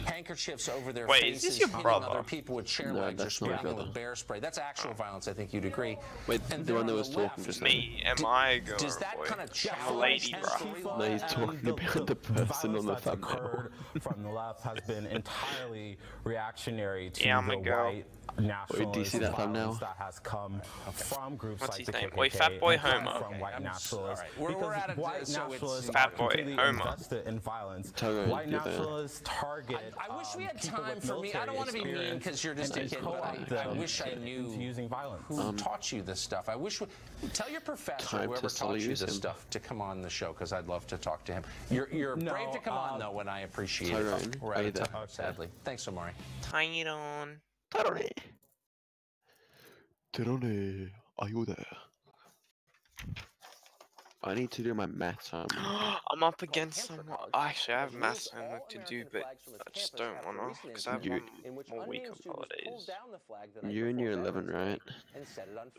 Speaker 15: handkerchiefs over their faces
Speaker 17: is this your
Speaker 15: hitting
Speaker 17: brother?
Speaker 15: other people with chair legs or
Speaker 17: that's not my
Speaker 15: spraying them with
Speaker 17: brother.
Speaker 15: bear spray? That's actual violence, I think you'd agree.
Speaker 17: Wait,
Speaker 15: And
Speaker 17: the one that
Speaker 15: on
Speaker 17: was
Speaker 15: the
Speaker 17: talking
Speaker 15: left,
Speaker 17: just me,
Speaker 15: now.
Speaker 17: am I girl
Speaker 15: Does
Speaker 17: or
Speaker 15: that
Speaker 17: boy?
Speaker 15: kind of
Speaker 17: I'm a
Speaker 15: challenge
Speaker 17: lady,
Speaker 15: the
Speaker 17: bro.
Speaker 15: storyline?
Speaker 17: No, he's talking about the person on the thumbnail.
Speaker 16: Occurred from the left has been entirely reactionary to
Speaker 17: Yeah, I'm a
Speaker 16: the
Speaker 17: girl.
Speaker 16: white nationalist
Speaker 17: do you see that thumbnail?
Speaker 16: violence that has come from groups
Speaker 17: What's
Speaker 16: like
Speaker 17: his
Speaker 16: the
Speaker 17: name?
Speaker 16: KKK
Speaker 17: Wait, Fat Boy
Speaker 16: and come
Speaker 17: Homo.
Speaker 16: from white nationalists.
Speaker 15: We're
Speaker 16: Because
Speaker 15: at it,
Speaker 16: white
Speaker 15: so
Speaker 16: nationalists
Speaker 15: it's
Speaker 16: are
Speaker 17: Fat Boy
Speaker 16: completely
Speaker 17: Homo.
Speaker 16: invested in violence.
Speaker 17: Totally,
Speaker 16: White
Speaker 17: you're there.
Speaker 16: nationalists target.
Speaker 15: I wish we had
Speaker 16: people
Speaker 15: time
Speaker 16: with
Speaker 15: for me. I don't want to be mean
Speaker 16: military
Speaker 15: because you're just a
Speaker 16: experience
Speaker 15: kid,
Speaker 16: and
Speaker 15: but
Speaker 16: co-opt
Speaker 15: I
Speaker 16: them
Speaker 15: wish I knew
Speaker 16: into using violence.
Speaker 15: who taught you this stuff. I wish. Tell your professor,
Speaker 17: Time
Speaker 15: whoever
Speaker 17: to
Speaker 15: taught you
Speaker 17: use
Speaker 15: this
Speaker 17: him.
Speaker 15: stuff, to come on the show because I'd love to talk to him. You're brave to come on though, and I appreciate
Speaker 17: Tyrone,
Speaker 15: it. We're
Speaker 17: are
Speaker 15: out
Speaker 17: you
Speaker 15: of time,
Speaker 17: there?
Speaker 15: sadly. Thanks, Omari.
Speaker 17: Tyrone. Tyrone, are you there? I need to do my maths homework. I'm up against someone. Actually, I have maths homework to do, but I just don't want to because I have one more week of holidays. You're in year 11, right?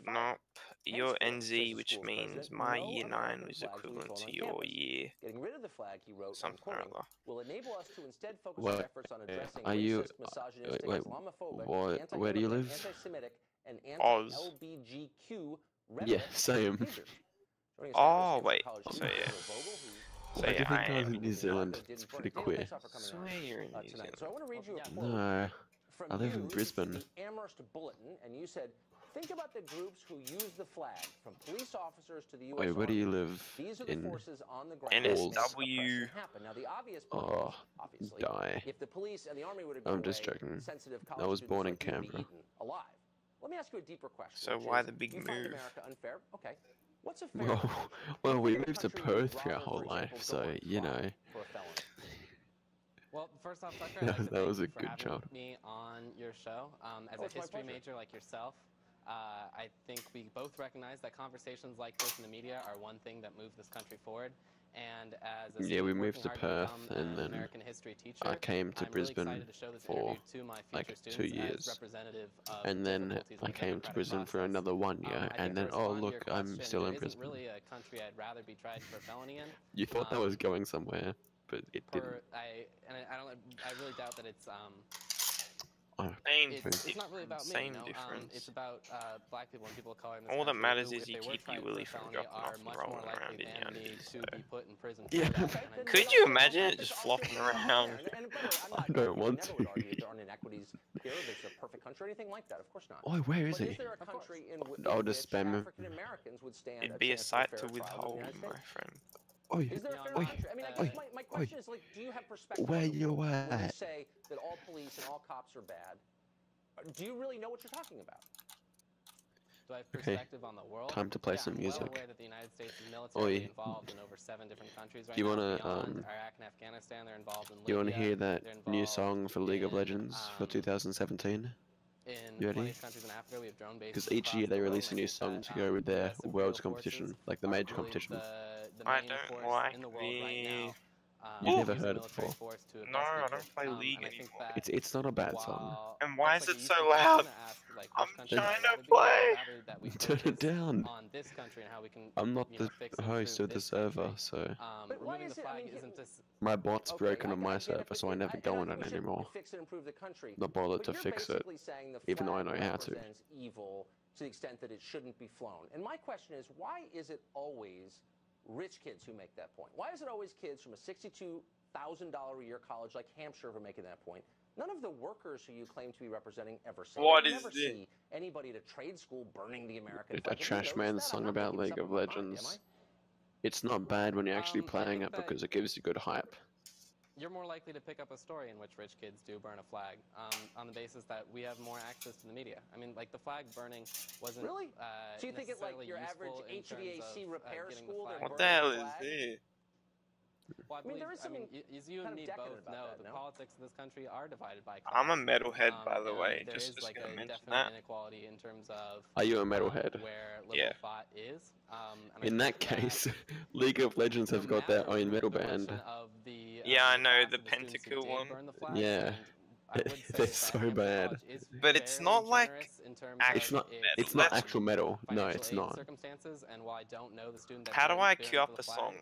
Speaker 17: Nope. You're NZ, which means my year 9 was equivalent to your year. Something or other. What? Are you? Wait, what? Where do you live? Oz. Yeah, same. Oh, wait. So, yeah. So, yeah, I am in New Zealand. It's pretty queer. So, you're in New Zealand. No. I live in Brisbane.
Speaker 15: Amherst Bulletin, and you said, think about the groups who use the flag, from police officers to the U.S.
Speaker 17: Wait, where do you live?
Speaker 15: These are the
Speaker 17: In
Speaker 15: forces on the ground.
Speaker 17: NSW.
Speaker 15: Now, the obvious
Speaker 17: Oh,
Speaker 15: obviously,
Speaker 17: die.
Speaker 15: if the police and the army would have
Speaker 17: I'm just joking. I was born in Canberra.
Speaker 15: alive. Let me ask you a deeper question.
Speaker 17: So why the big
Speaker 15: do you find
Speaker 17: move?
Speaker 15: America unfair? Okay. What's a fair?
Speaker 17: Well, we moved to Perth for our whole life, so you know.
Speaker 15: For a felon?
Speaker 18: Well, first off, Tucker, I'd like to
Speaker 17: That
Speaker 18: thank
Speaker 17: was
Speaker 18: you
Speaker 17: a
Speaker 18: for
Speaker 17: good
Speaker 18: having
Speaker 17: job.
Speaker 18: me on your show. As a history major like yourself, I think we both recognize that conversations like this in the media are one thing that move this country forward. And as a
Speaker 17: Yeah, we
Speaker 18: student
Speaker 17: moved to
Speaker 18: working
Speaker 17: Perth,
Speaker 18: hard to become
Speaker 17: and
Speaker 18: an
Speaker 17: then
Speaker 18: American history teacher,
Speaker 17: I came to
Speaker 18: I'm really
Speaker 17: Brisbane
Speaker 18: excited to show this
Speaker 17: for
Speaker 18: interview to my
Speaker 17: like
Speaker 18: future
Speaker 17: 2
Speaker 18: students as
Speaker 17: years,
Speaker 18: representative of
Speaker 17: and then
Speaker 18: difficulties
Speaker 17: I
Speaker 18: in the
Speaker 17: came to
Speaker 18: democratic
Speaker 17: Brisbane for
Speaker 18: process.
Speaker 17: another 1 year,
Speaker 18: I
Speaker 17: and
Speaker 18: think
Speaker 17: then
Speaker 18: to
Speaker 17: oh
Speaker 18: respond to
Speaker 17: look,
Speaker 18: your
Speaker 17: I'm
Speaker 18: question,
Speaker 17: still
Speaker 18: there
Speaker 17: in
Speaker 18: isn't
Speaker 17: Brisbane.
Speaker 18: really a country I'd rather be tried for a felony in.
Speaker 17: You thought that was going somewhere, but it didn't.
Speaker 18: I really doubt that it's
Speaker 17: It's
Speaker 18: not really about me.
Speaker 17: same
Speaker 18: You know?
Speaker 17: difference.
Speaker 18: It's about black people and people of color in this
Speaker 17: All that
Speaker 18: country
Speaker 17: matters
Speaker 18: who,
Speaker 17: is
Speaker 18: if
Speaker 17: you
Speaker 18: they were
Speaker 17: keep
Speaker 18: tried
Speaker 17: your
Speaker 18: for a
Speaker 17: willy from
Speaker 18: felony,
Speaker 17: dropping
Speaker 18: are
Speaker 17: off and
Speaker 18: much
Speaker 17: rolling
Speaker 18: more
Speaker 17: around
Speaker 18: likely
Speaker 17: in
Speaker 18: than
Speaker 17: undies.
Speaker 18: to be put in prison.
Speaker 17: Yeah. Could you imagine it just flopping around? I don't want to.
Speaker 15: There aren't inequities here. There's a perfect country or anything like that. Of course not.
Speaker 17: Oh, where is
Speaker 15: But
Speaker 17: he?
Speaker 15: is there a country in
Speaker 17: I'll just spam him.
Speaker 15: African Americans would stand
Speaker 17: It'd be a
Speaker 15: chance
Speaker 17: sight
Speaker 15: fair
Speaker 17: to
Speaker 15: trial in the
Speaker 17: withhold,
Speaker 15: United
Speaker 17: my
Speaker 15: States?
Speaker 17: friend. Oi,
Speaker 15: Is there a fair
Speaker 17: oi,
Speaker 15: country? I mean, I
Speaker 17: oi,
Speaker 15: guess my question is, like, do you have perspective?
Speaker 17: where
Speaker 15: on the
Speaker 17: you
Speaker 15: world? When you
Speaker 17: at?
Speaker 15: say that all police and all cops are bad, do you really know what you're talking about?
Speaker 18: Do I have
Speaker 17: Okay,
Speaker 18: perspective on the world?
Speaker 17: time to play
Speaker 18: Yeah,
Speaker 17: some
Speaker 18: I'm
Speaker 17: music.
Speaker 18: well aware that the United States is militarily
Speaker 17: Oi,
Speaker 18: involved in over 7 different countries right
Speaker 17: do you
Speaker 18: now.
Speaker 17: wanna
Speaker 18: Beyond Iraq and Afghanistan, they're involved in Libya.
Speaker 17: you wanna hear that
Speaker 18: they're
Speaker 17: new
Speaker 18: involved
Speaker 17: song for League of
Speaker 18: in,
Speaker 17: Legends for 2017?
Speaker 18: In
Speaker 17: You ready?
Speaker 18: plenty of countries in Africa, we have drone bases
Speaker 17: Because each
Speaker 18: across
Speaker 17: year they
Speaker 18: the world,
Speaker 17: release a
Speaker 18: and I
Speaker 17: new
Speaker 18: think
Speaker 17: song
Speaker 18: that,
Speaker 17: to go with their
Speaker 18: US imperial
Speaker 17: world's
Speaker 18: forces
Speaker 17: competition, like the
Speaker 18: are
Speaker 17: major
Speaker 18: really
Speaker 17: competition.
Speaker 18: the
Speaker 17: I
Speaker 18: main
Speaker 17: don't
Speaker 18: force
Speaker 17: like
Speaker 18: in the world right now.
Speaker 17: You've never
Speaker 18: use
Speaker 17: heard
Speaker 18: the
Speaker 17: it
Speaker 18: military
Speaker 17: before.
Speaker 18: force to
Speaker 17: No,
Speaker 18: oppress
Speaker 17: I
Speaker 18: people.
Speaker 17: don't play League
Speaker 18: And I think
Speaker 17: anymore.
Speaker 18: that
Speaker 17: It's not a bad song.
Speaker 18: while
Speaker 17: And why
Speaker 18: that's
Speaker 17: is
Speaker 18: like
Speaker 17: it
Speaker 18: a
Speaker 17: so
Speaker 18: useful
Speaker 17: loud?
Speaker 18: question to ask, like, which
Speaker 17: I'm
Speaker 18: country
Speaker 17: trying
Speaker 18: I'd
Speaker 17: to
Speaker 18: rather be,
Speaker 17: play.
Speaker 18: I'd rather that we
Speaker 17: Turn it
Speaker 18: focus
Speaker 17: down.
Speaker 18: on this country and how we can,
Speaker 17: I'm not
Speaker 18: you know,
Speaker 17: the
Speaker 18: fix and
Speaker 17: host
Speaker 18: improve
Speaker 17: of the
Speaker 18: this
Speaker 17: server,
Speaker 18: country.
Speaker 17: so
Speaker 18: Removing the flag isn't this.
Speaker 17: my bot's broken on my server, so I never go on it anymore.
Speaker 15: Fix and improve the country.
Speaker 17: Not bothered
Speaker 15: But
Speaker 17: to
Speaker 15: you're
Speaker 17: fix it,
Speaker 15: basically saying the
Speaker 17: even though I
Speaker 15: flag
Speaker 17: know how to.
Speaker 15: represents evil to the extent that it shouldn't be flown. And my question is, why is it always rich kids who make that point? Why is it always kids from a $62,000 a year college like Hampshire who are making that point? None of the workers who you claim to be representing ever say.
Speaker 17: What
Speaker 15: I
Speaker 17: is
Speaker 15: never
Speaker 17: it?
Speaker 15: see anybody at a trade school burning the American
Speaker 17: A
Speaker 15: flag. Have you
Speaker 17: Trash
Speaker 15: noticed
Speaker 17: Man
Speaker 15: that? I'm
Speaker 17: song
Speaker 15: not
Speaker 17: about
Speaker 15: making this
Speaker 17: League
Speaker 15: up
Speaker 17: of
Speaker 15: in my mind, am
Speaker 17: Legends.
Speaker 15: I?
Speaker 17: It's not bad when you're actually
Speaker 18: I
Speaker 17: playing
Speaker 18: think
Speaker 17: it
Speaker 18: that
Speaker 17: because it gives you good hype.
Speaker 18: You're more likely to pick up a story in which rich kids do burn a flag on the basis that we have more access to the media. I mean, like, the flag burning wasn't
Speaker 15: Really? So you think it's like
Speaker 18: necessarily
Speaker 15: your average
Speaker 18: useful in terms
Speaker 15: HVAC
Speaker 18: of,
Speaker 15: repair
Speaker 18: getting
Speaker 15: school?
Speaker 18: flag
Speaker 15: They're
Speaker 17: What
Speaker 15: burning
Speaker 17: the hell
Speaker 15: the
Speaker 17: is
Speaker 15: flag?
Speaker 17: this?
Speaker 18: Well, I mean, as you and me both know, the politics of this country are divided by class.
Speaker 17: I'm a metalhead, by the way.
Speaker 18: There is
Speaker 17: Just
Speaker 18: like
Speaker 17: gonna
Speaker 18: a
Speaker 17: mention
Speaker 18: definite
Speaker 17: that.
Speaker 18: inequality in terms of
Speaker 17: Are you a metalhead?
Speaker 18: where liberal
Speaker 17: Yeah.
Speaker 18: thought is.
Speaker 17: In that case, League of Legends have got their own metal band. Yeah, I know, the Pentakill one. Yeah. They're so bad. But it's not like actual metal. It's not actual metal. No, it's not.
Speaker 18: Circumstances, and while I don't know the student that
Speaker 17: How do I
Speaker 18: joined
Speaker 17: queue up a song?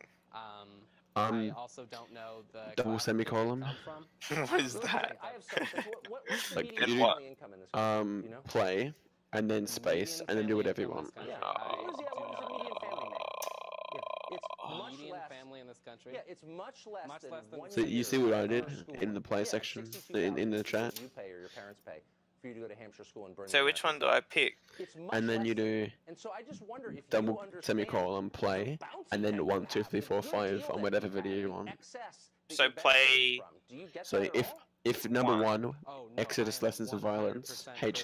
Speaker 18: I also don't know the
Speaker 17: Double
Speaker 18: class that they
Speaker 17: semicolon.
Speaker 18: come from.
Speaker 17: What is that?
Speaker 15: I have some. What's the
Speaker 17: Like
Speaker 15: median
Speaker 17: in what?
Speaker 15: family income in this country? Do you know?
Speaker 17: Play, and then space, and then do whatever you want.
Speaker 15: Yeah. What is the median family make? Yeah. It's much
Speaker 18: Median
Speaker 15: less.
Speaker 18: family in this country.
Speaker 15: Yeah, it's much less than 1
Speaker 17: So you see what I did
Speaker 15: school.
Speaker 17: in the play section in the chat?
Speaker 15: You pay or your parents pay for you to go to Hampshire school and burn.
Speaker 17: So which one do I pick? And then you do
Speaker 15: And so I just wonder if
Speaker 17: double semicolon play, and then 1, 2, 3, 4, 5 on whatever video you want. So play. So if number 1, Exodus Lessons of Violence, HQ.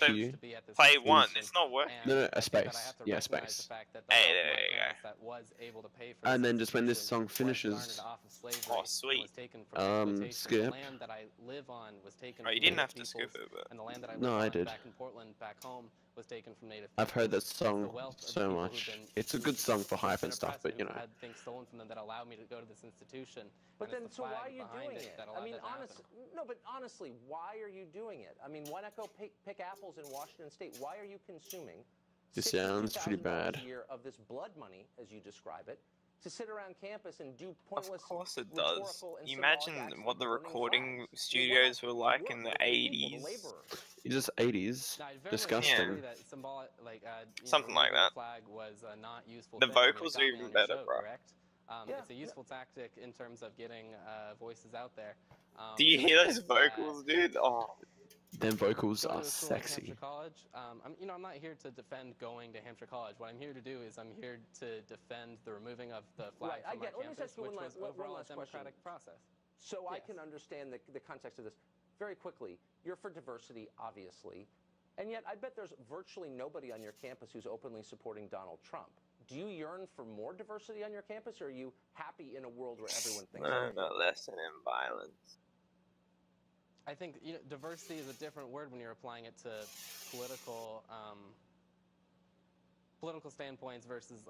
Speaker 17: Play 1. It's not working. No, a space. Yeah, space. Hey, there you go. And then just when this song finishes, oh sweet. Skip. Oh, you didn't have to skip it, but no, I did.
Speaker 18: Back in Portland, back home, was taken from Native
Speaker 17: I've heard that song so much. It's a good song for hype and stuff, but you know.
Speaker 18: had things stolen from them that allowed me to go to this institution.
Speaker 15: But then, so why are you doing it? I mean, honestly, why are you doing it? I mean, why not go pick apples in Washington State? Why are you consuming
Speaker 17: This sounds pretty bad.
Speaker 15: $62,000 a year of this blood money, as you describe it, to sit around campus and do pointless?
Speaker 17: Of course it does. You imagine what the recording studios were like in the 80s. It's just 80s. Disgusting. Something like that. The vocals are even better, bro.
Speaker 18: It's a useful tactic in terms of getting voices out there.
Speaker 17: Do you hear those vocals, dude? Oh. Them vocals are sexy.
Speaker 18: College. I'm not here to defend going to Hampshire College. What I'm here to do is I'm here to defend the removing of the flag from our campus, which was overall a democratic process.
Speaker 15: So I can understand the context of this very quickly. You're for diversity, obviously, and yet I bet there's virtually nobody on your campus who's openly supporting Donald Trump. Do you yearn for more diversity on your campus, or are you happy in a world where everyone thinks?
Speaker 17: No, lesson in violence.
Speaker 18: I think diversity is a different word when you're applying it to political standpoints versus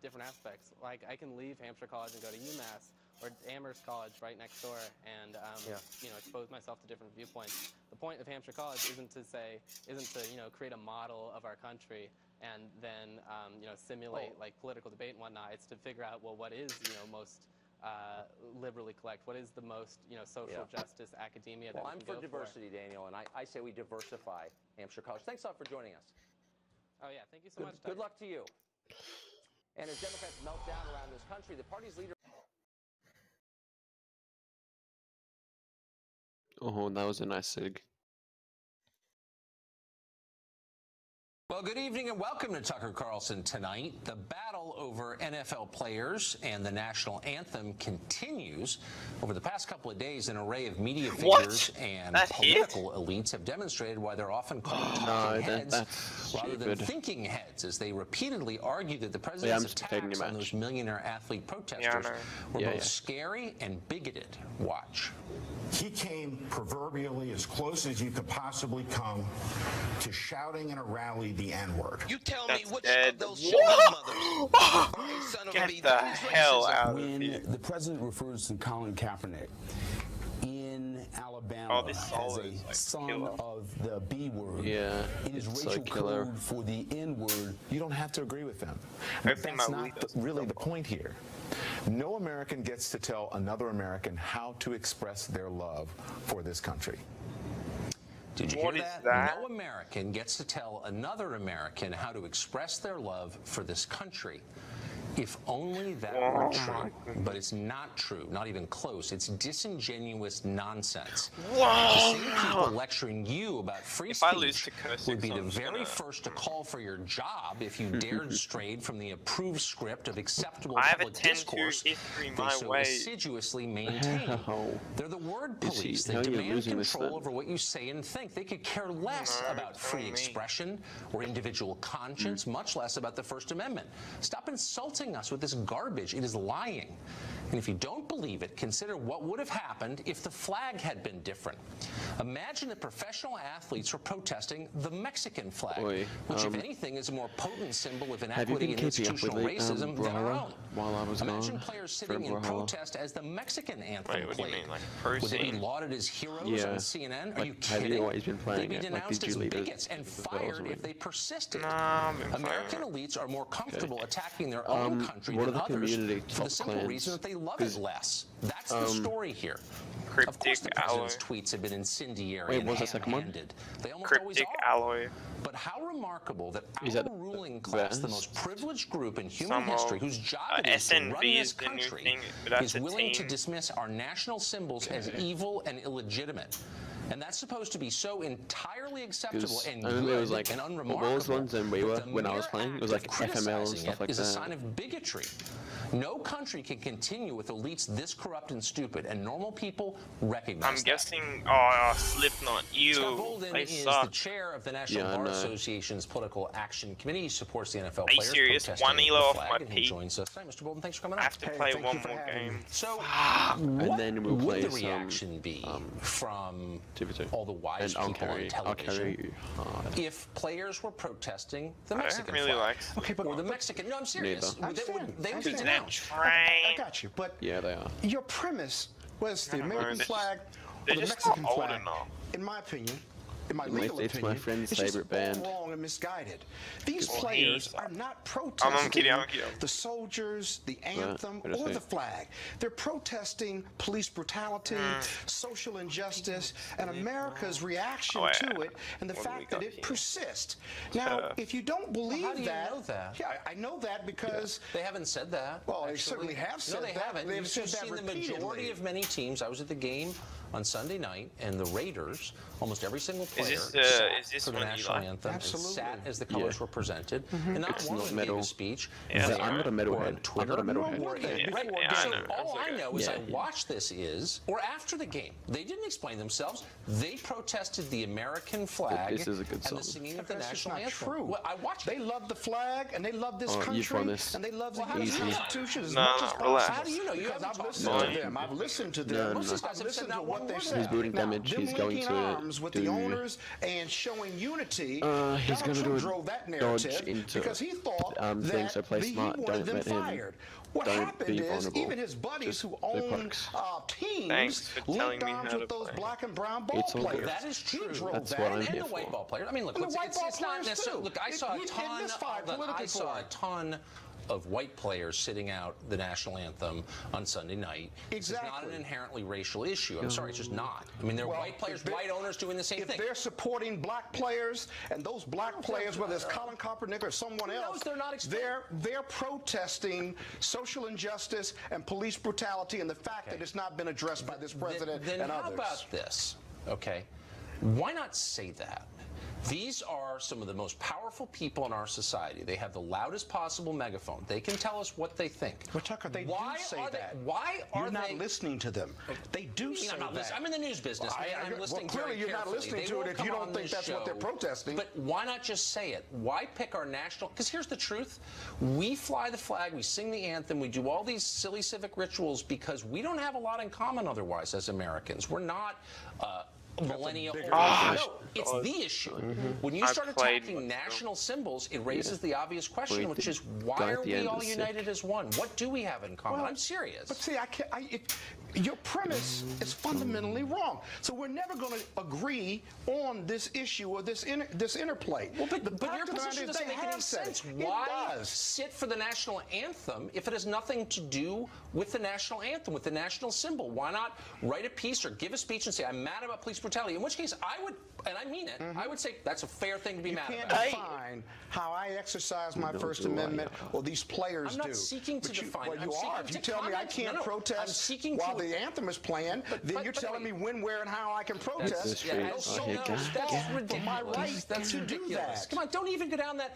Speaker 18: different aspects. Like I can leave Hampshire College and go to UMass or Amherst College right next door, and expose myself to different viewpoints. The point of Hampshire College isn't to create a model of our country and then simulate like political debate and whatnot. It's to figure out, well, what is most liberally collect? What is the most social justice academia that we can go for?
Speaker 15: I'm for diversity, Daniel, and I say we diversify Hampshire College. Thanks a lot for joining us.
Speaker 18: Oh yeah, thank you so much.
Speaker 15: Good luck to you. And as Democrats melt down around this country, the party's leader.
Speaker 17: Oh, that was a nice sig.
Speaker 15: Well, good evening and welcome to Tucker Carlson Tonight. The battle over NFL players and the national anthem continues. Over the past couple of days, an array of media figures and political elites have demonstrated why they're often called talking heads rather than thinking heads, as they repeatedly argue that the president's attacks on those millionaire athlete protesters were both scary and bigoted. Watch.
Speaker 19: He came proverbially as close as you could possibly come to shouting in a rally the N-word.
Speaker 20: You tell me which of those children's mothers are a son of a
Speaker 17: Get the hell out of
Speaker 19: When
Speaker 17: here.
Speaker 19: the president refers to Colin Kaepernick in Alabama as a son of the B word,
Speaker 17: yeah,
Speaker 19: in his racial code for the N-word, you don't have to agree with them. But that's not really the point here. No American gets to tell another American how to express their love for this country.
Speaker 15: Did you hear that? No American gets to tell another American how to express their love for this country. If only that were true. But it's not true, not even close. It's disingenuous nonsense. The same people lecturing you about free speech would be the very first to call for your job if you dared stray from the approved script of acceptable public discourse they so assiduously maintain. They're the word police. They demand control over what you say and think. They could care less about free expression or individual conscience, much less about the First Amendment. Stop insulting us with this garbage. It is lying. And if you don't believe it, consider what would have happened if the flag had been different. Imagine that professional athletes were protesting the Mexican flag, which, if anything, is a more potent symbol of inequity and institutional racism than our own.
Speaker 17: While I was
Speaker 15: Imagine
Speaker 17: gone
Speaker 15: players sitting in protest as the Mexican anthem
Speaker 17: what do you
Speaker 15: played.
Speaker 17: mean, like
Speaker 15: Would they be lauded as heroes on CNN? Are you
Speaker 17: have
Speaker 15: kidding?
Speaker 17: you always been playing
Speaker 15: They'd be
Speaker 17: it? Like,
Speaker 15: denounced
Speaker 17: did
Speaker 15: as
Speaker 17: you leave it?
Speaker 15: bigots and fired if they persisted.
Speaker 17: Nah,
Speaker 15: American elites are more comfortable attacking their own country than others for the simple reason that they love it less. That's the story here. Of course, the president's tweets have been incendiary and ham-handed. They almost always are. But how remarkable that our ruling class, the most privileged group in human history, whose job it is to run this country, is willing to dismiss our national symbols as evil and illegitimate. And that's supposed to be so entirely acceptable and
Speaker 17: I remember it was
Speaker 15: good
Speaker 17: like
Speaker 15: and
Speaker 17: what
Speaker 15: unremarkable.
Speaker 17: was ones and we were when I was playing. It was like FML and stuff like
Speaker 15: is a
Speaker 17: that.
Speaker 15: sign of bigotry. No country can continue with elites this corrupt and stupid, and normal people recognize
Speaker 17: I'm
Speaker 15: guessing,
Speaker 17: Slipknot, you.
Speaker 15: Scott Bolden
Speaker 17: They
Speaker 15: is
Speaker 17: suck.
Speaker 15: the chair of the National Bar Association's Political Action Committee. He supports the NFL
Speaker 17: Are you
Speaker 15: players
Speaker 17: serious?
Speaker 15: protesting
Speaker 17: One
Speaker 15: the
Speaker 17: elo off
Speaker 15: flag,
Speaker 17: my
Speaker 15: and he
Speaker 17: peak.
Speaker 15: joins us. Hi, Mr. Bolden. Thanks for coming
Speaker 17: I
Speaker 15: on.
Speaker 17: have to play one more game.
Speaker 15: So,
Speaker 17: And
Speaker 15: what
Speaker 17: then we'll
Speaker 15: would
Speaker 17: play
Speaker 15: the
Speaker 17: some,
Speaker 15: reaction be from all the wise
Speaker 17: and
Speaker 15: people on
Speaker 17: I'll
Speaker 15: television
Speaker 17: carry you hard.
Speaker 15: if players were protesting the
Speaker 17: I
Speaker 15: Mexican
Speaker 17: really
Speaker 15: flag?
Speaker 17: like
Speaker 15: Or the Mexican? No, I'm serious.
Speaker 17: Neither.
Speaker 15: They would be denounced.
Speaker 21: I got you, but
Speaker 17: Yeah, they are.
Speaker 21: your premise was the American
Speaker 17: They're
Speaker 21: flag
Speaker 17: they're
Speaker 21: or the
Speaker 17: just
Speaker 21: Mexican
Speaker 17: not old
Speaker 21: flag.
Speaker 17: enough.
Speaker 21: In my opinion, in my
Speaker 17: It's
Speaker 21: legal
Speaker 17: my
Speaker 21: opinion,
Speaker 17: friend's
Speaker 21: it's just
Speaker 17: favorite
Speaker 21: all
Speaker 17: band.
Speaker 21: wrong and misguided. These
Speaker 17: Well,
Speaker 21: players are not protesting
Speaker 17: I'm kidding.
Speaker 21: the soldiers, the anthem,
Speaker 17: what did I
Speaker 21: or
Speaker 17: say?
Speaker 21: the flag. They're protesting police brutality, social injustice, and America's reaction to it, and the fact that it persists. Now, if you don't believe
Speaker 15: how do you
Speaker 21: that,
Speaker 15: know that?
Speaker 21: yeah, I know that because
Speaker 15: they haven't said that.
Speaker 21: Well, they
Speaker 15: actually.
Speaker 21: certainly have said
Speaker 15: no, they
Speaker 21: that.
Speaker 15: haven't.
Speaker 21: They've
Speaker 15: You've
Speaker 21: said that
Speaker 15: seen the
Speaker 21: repeatedly.
Speaker 15: majority of many teams. I was at the game on Sunday night, and the Raiders, almost every single player sat for the national anthem and sat as the colors were presented, and not one of them gave a speech.
Speaker 17: I'm not a metalhead.
Speaker 15: Or on Twitter,
Speaker 17: I'm not a metalhead.
Speaker 15: or in,
Speaker 17: Right.
Speaker 15: so all I know is I watched this or after the game, they didn't explain themselves. They protested the American flag
Speaker 17: This is a good
Speaker 15: and
Speaker 17: song.
Speaker 15: the singing of the
Speaker 21: That's just
Speaker 15: national
Speaker 21: not
Speaker 15: anthem.
Speaker 21: true.
Speaker 15: Well, I watched
Speaker 21: They love the flag and they love this
Speaker 17: you
Speaker 21: country
Speaker 17: promise.
Speaker 21: and they love the
Speaker 17: Easy.
Speaker 21: Constitution as
Speaker 17: No,
Speaker 21: much
Speaker 17: no,
Speaker 21: as
Speaker 17: relax.
Speaker 21: possible.
Speaker 15: How do you know? You
Speaker 21: Because
Speaker 15: haven't
Speaker 21: I've
Speaker 15: talked
Speaker 21: listened
Speaker 15: to
Speaker 21: to
Speaker 15: them.
Speaker 21: them. I've listened to
Speaker 17: No,
Speaker 21: them.
Speaker 17: no.
Speaker 21: I've listened to what they say.
Speaker 17: He's building
Speaker 21: Now,
Speaker 17: damage.
Speaker 21: them
Speaker 17: He's going
Speaker 21: linking
Speaker 17: to
Speaker 21: arms with the
Speaker 17: do-
Speaker 21: owners and showing unity.
Speaker 17: He's
Speaker 21: Donald
Speaker 17: going to
Speaker 21: Trump
Speaker 17: do a
Speaker 21: drove that
Speaker 17: dodge
Speaker 21: narrative
Speaker 17: into
Speaker 21: because he thought
Speaker 17: thing,
Speaker 21: that
Speaker 17: so play
Speaker 21: he
Speaker 17: smart.
Speaker 21: wanted
Speaker 17: Don't
Speaker 21: them
Speaker 17: let him.
Speaker 21: fired. What
Speaker 17: Don't
Speaker 21: happened
Speaker 17: be
Speaker 21: is
Speaker 17: vulnerable.
Speaker 21: even his buddies
Speaker 17: Just
Speaker 21: who
Speaker 17: the
Speaker 21: own
Speaker 17: pucks.
Speaker 21: teams
Speaker 17: Thanks for telling
Speaker 21: linked
Speaker 17: me
Speaker 21: arms
Speaker 17: how
Speaker 21: with
Speaker 17: to
Speaker 21: those
Speaker 17: play.
Speaker 21: black and brown ball
Speaker 17: It's all good.
Speaker 21: players.
Speaker 15: That is true.
Speaker 21: He drove
Speaker 17: That's
Speaker 21: that.
Speaker 17: what I'm
Speaker 15: and
Speaker 17: here
Speaker 15: the white
Speaker 17: for.
Speaker 15: ball players. I mean, look,
Speaker 21: And the
Speaker 15: it's
Speaker 21: white ball
Speaker 15: not
Speaker 21: players,
Speaker 15: necessarily.
Speaker 21: too.
Speaker 15: Look, I saw a ton
Speaker 21: misfired
Speaker 15: of
Speaker 21: politically
Speaker 15: I saw
Speaker 21: for
Speaker 15: a
Speaker 21: it.
Speaker 15: ton of white players sitting out the national anthem on Sunday night. This is not an inherently racial issue. I'm sorry, it's just not. I mean, there are white players, white owners doing the same
Speaker 21: if
Speaker 15: thing.
Speaker 21: they're supporting black players, and those black players, whether it's Colin Kaepernick or someone else, they're protesting social injustice and police brutality and the fact that it's not been addressed by this president
Speaker 15: Then
Speaker 21: and
Speaker 15: how
Speaker 21: others.
Speaker 15: about this? Okay, why not say that? These are some of the most powerful people in our society. They have the loudest possible megaphone. They can tell us what they think.
Speaker 21: Well, Tucker, they do say that.
Speaker 15: Why are
Speaker 21: You're not
Speaker 15: they
Speaker 21: listening to them? They do say
Speaker 15: I'm not
Speaker 21: that.
Speaker 15: listening. I'm in the news business, man. I'm listening
Speaker 21: well, clearly
Speaker 15: very
Speaker 21: you're not
Speaker 15: carefully.
Speaker 21: listening
Speaker 15: They
Speaker 21: to it
Speaker 15: won't
Speaker 21: if you
Speaker 15: come
Speaker 21: don't
Speaker 15: on
Speaker 21: think
Speaker 15: this
Speaker 21: that's what they're
Speaker 15: show.
Speaker 21: protesting.
Speaker 15: But why not just say it? Why pick our national? Because here's the truth. We fly the flag, we sing the anthem, we do all these silly civic rituals because we don't have a lot in common otherwise as Americans. We're not millennial. No, it's the issue. When you start attacking national symbols, it raises the obvious question, which is why are we all united as one? What do we have in common? I'm serious.
Speaker 21: But see, your premise is fundamentally wrong. So we're never going to agree on this issue or this interplay.
Speaker 15: Well, but your
Speaker 21: fact of the matter
Speaker 15: position
Speaker 21: is
Speaker 15: doesn't
Speaker 21: they
Speaker 15: make any
Speaker 21: have said
Speaker 15: sense.
Speaker 21: it.
Speaker 15: Why
Speaker 21: It does.
Speaker 15: sit for the national anthem if it has nothing to do with the national anthem, with the national symbol? Why not write a piece or give a speech and say, I'm mad about police brutality? In which case, I would, and I mean it, I would say that's a fair thing to be mad
Speaker 21: You
Speaker 15: about.
Speaker 21: can't define how I exercise my First Amendment or these players do.
Speaker 15: I'm not seeking to define.
Speaker 21: Well,
Speaker 15: I'm
Speaker 21: you
Speaker 15: seeking
Speaker 21: are. If
Speaker 15: to
Speaker 21: you tell me I
Speaker 15: comment.
Speaker 21: can't
Speaker 15: No, I'm
Speaker 21: protest
Speaker 15: seeking
Speaker 21: while
Speaker 15: to-
Speaker 21: the anthem is playing, then you're telling me when, where, and how I can protest.
Speaker 15: That's ridiculous.
Speaker 21: For my right
Speaker 15: That's
Speaker 21: to do
Speaker 15: ridiculous.
Speaker 21: that.
Speaker 15: Come on, don't even go down that.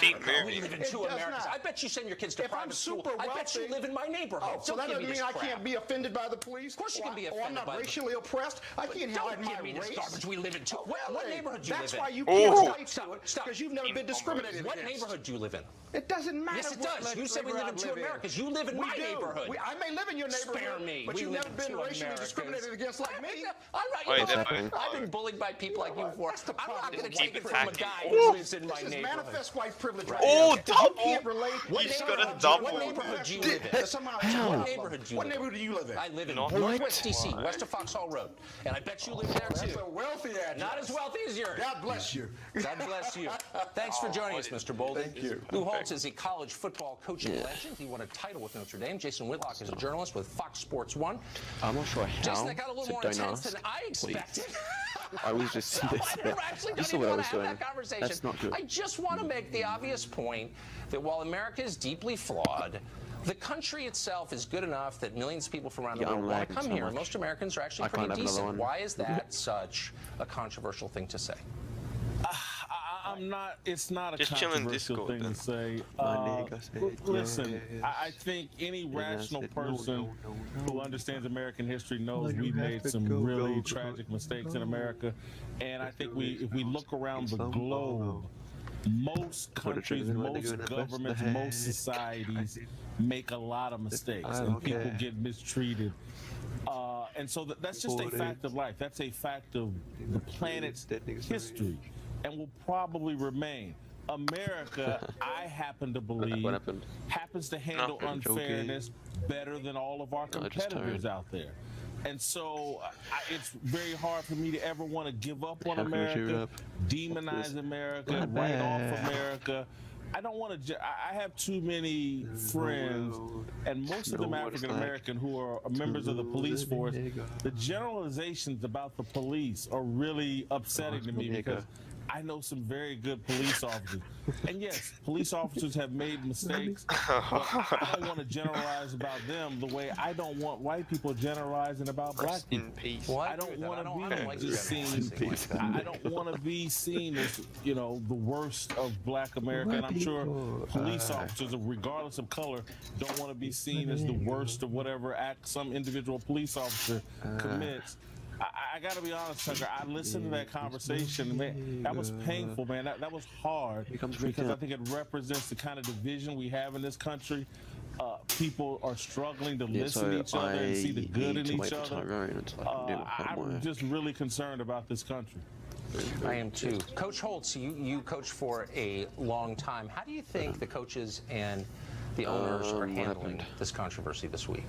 Speaker 15: America. We live in two Americas. I bet you send your kids to private school. I bet you live in my neighborhood.
Speaker 21: So that doesn't mean I can't be offended by the police?
Speaker 15: Of course you can be offended by
Speaker 21: I'm not racially oppressed. I can't hide my race.
Speaker 15: We live in two. What neighborhood do you live in?
Speaker 21: That's why you can't do it because you've never been discriminated
Speaker 15: What
Speaker 21: against.
Speaker 15: neighborhood do you live in?
Speaker 21: It doesn't matter.
Speaker 15: Yes, it
Speaker 21: what
Speaker 15: does. You said we live in two Americas. You live in my neighborhood.
Speaker 21: I may live in your neighborhood,
Speaker 15: Spare me.
Speaker 21: but you've never been racially discriminated against like me.
Speaker 15: I've been bullied by people like you before. I'm not going to take it from a guy who lives in my
Speaker 21: This is
Speaker 15: neighborhood.
Speaker 21: manifest white privilege right
Speaker 17: Oh,
Speaker 21: here.
Speaker 17: double!
Speaker 21: You can't relate.
Speaker 17: He's got a double.
Speaker 15: What neighborhood do you live in? What neighborhood do you live in?
Speaker 21: What neighborhood do you live in?
Speaker 15: I live in Northwest D.C., west of Foxhall Road. And I bet you live there, too.
Speaker 21: That's a wealthy address.
Speaker 15: Not as wealthy as yours.
Speaker 21: God bless you.
Speaker 15: God bless you. Thanks for joining us, Mr. Bolden.
Speaker 21: Thank you.
Speaker 15: Lou Holtz is a college football coaching legend. He won a title with Notre Dame. Jason Whitlock is a journalist with Fox Sports 1.
Speaker 17: I'm not sure how.
Speaker 15: Jason, that got a little
Speaker 17: so
Speaker 15: more
Speaker 17: don't
Speaker 15: intense
Speaker 17: ask,
Speaker 15: than I expected.
Speaker 17: I was just
Speaker 15: You
Speaker 17: saw what I was doing.
Speaker 15: that conversation.
Speaker 17: That's not good.
Speaker 15: I just want to make the obvious point that while America is deeply flawed, the country itself is good enough that millions of people from around the world want to come here. And most Americans are actually pretty decent. Why is that such a controversial thing to say?
Speaker 2: I'm not. It's not a
Speaker 17: Just
Speaker 2: controversial thing to say. Listen, I think any rational person who understands American history knows we've made some really tragic mistakes in America, and I think if we look around the globe, most countries, most governments, most societies make a lot of mistakes, and people get mistreated. And so that's just a fact of life. That's a fact of the planet's history, and will probably remain. America, I happen to believe, happens to handle unfairness better than all of our competitors out there. And so it's very hard for me to ever want to give up on America, demonize America, write off America. I don't want to. I have too many friends, and most of them African American, who are members of the police force. The generalizations about the police are really upsetting to me because I know some very good police officers. And yes, police officers have made mistakes, but I don't want to generalize about them the way I don't want white people generalizing about black people. I don't want to be seen. I don't want to be seen as, you know, the worst of black America. And I'm sure police officers, regardless of color, don't want to be seen as the worst of whatever act some individual police officer commits. I got to be honest, Tucker, I listened to that conversation, man. That was painful, man. That was hard because I think it represents the kind of division we have in this country. People are struggling to listen to each other and see the good in each other. I'm just really concerned about this country.
Speaker 15: I am too. Coach Holtz, you coached for a long time. How do you think the coaches and the owners are handling this controversy this week?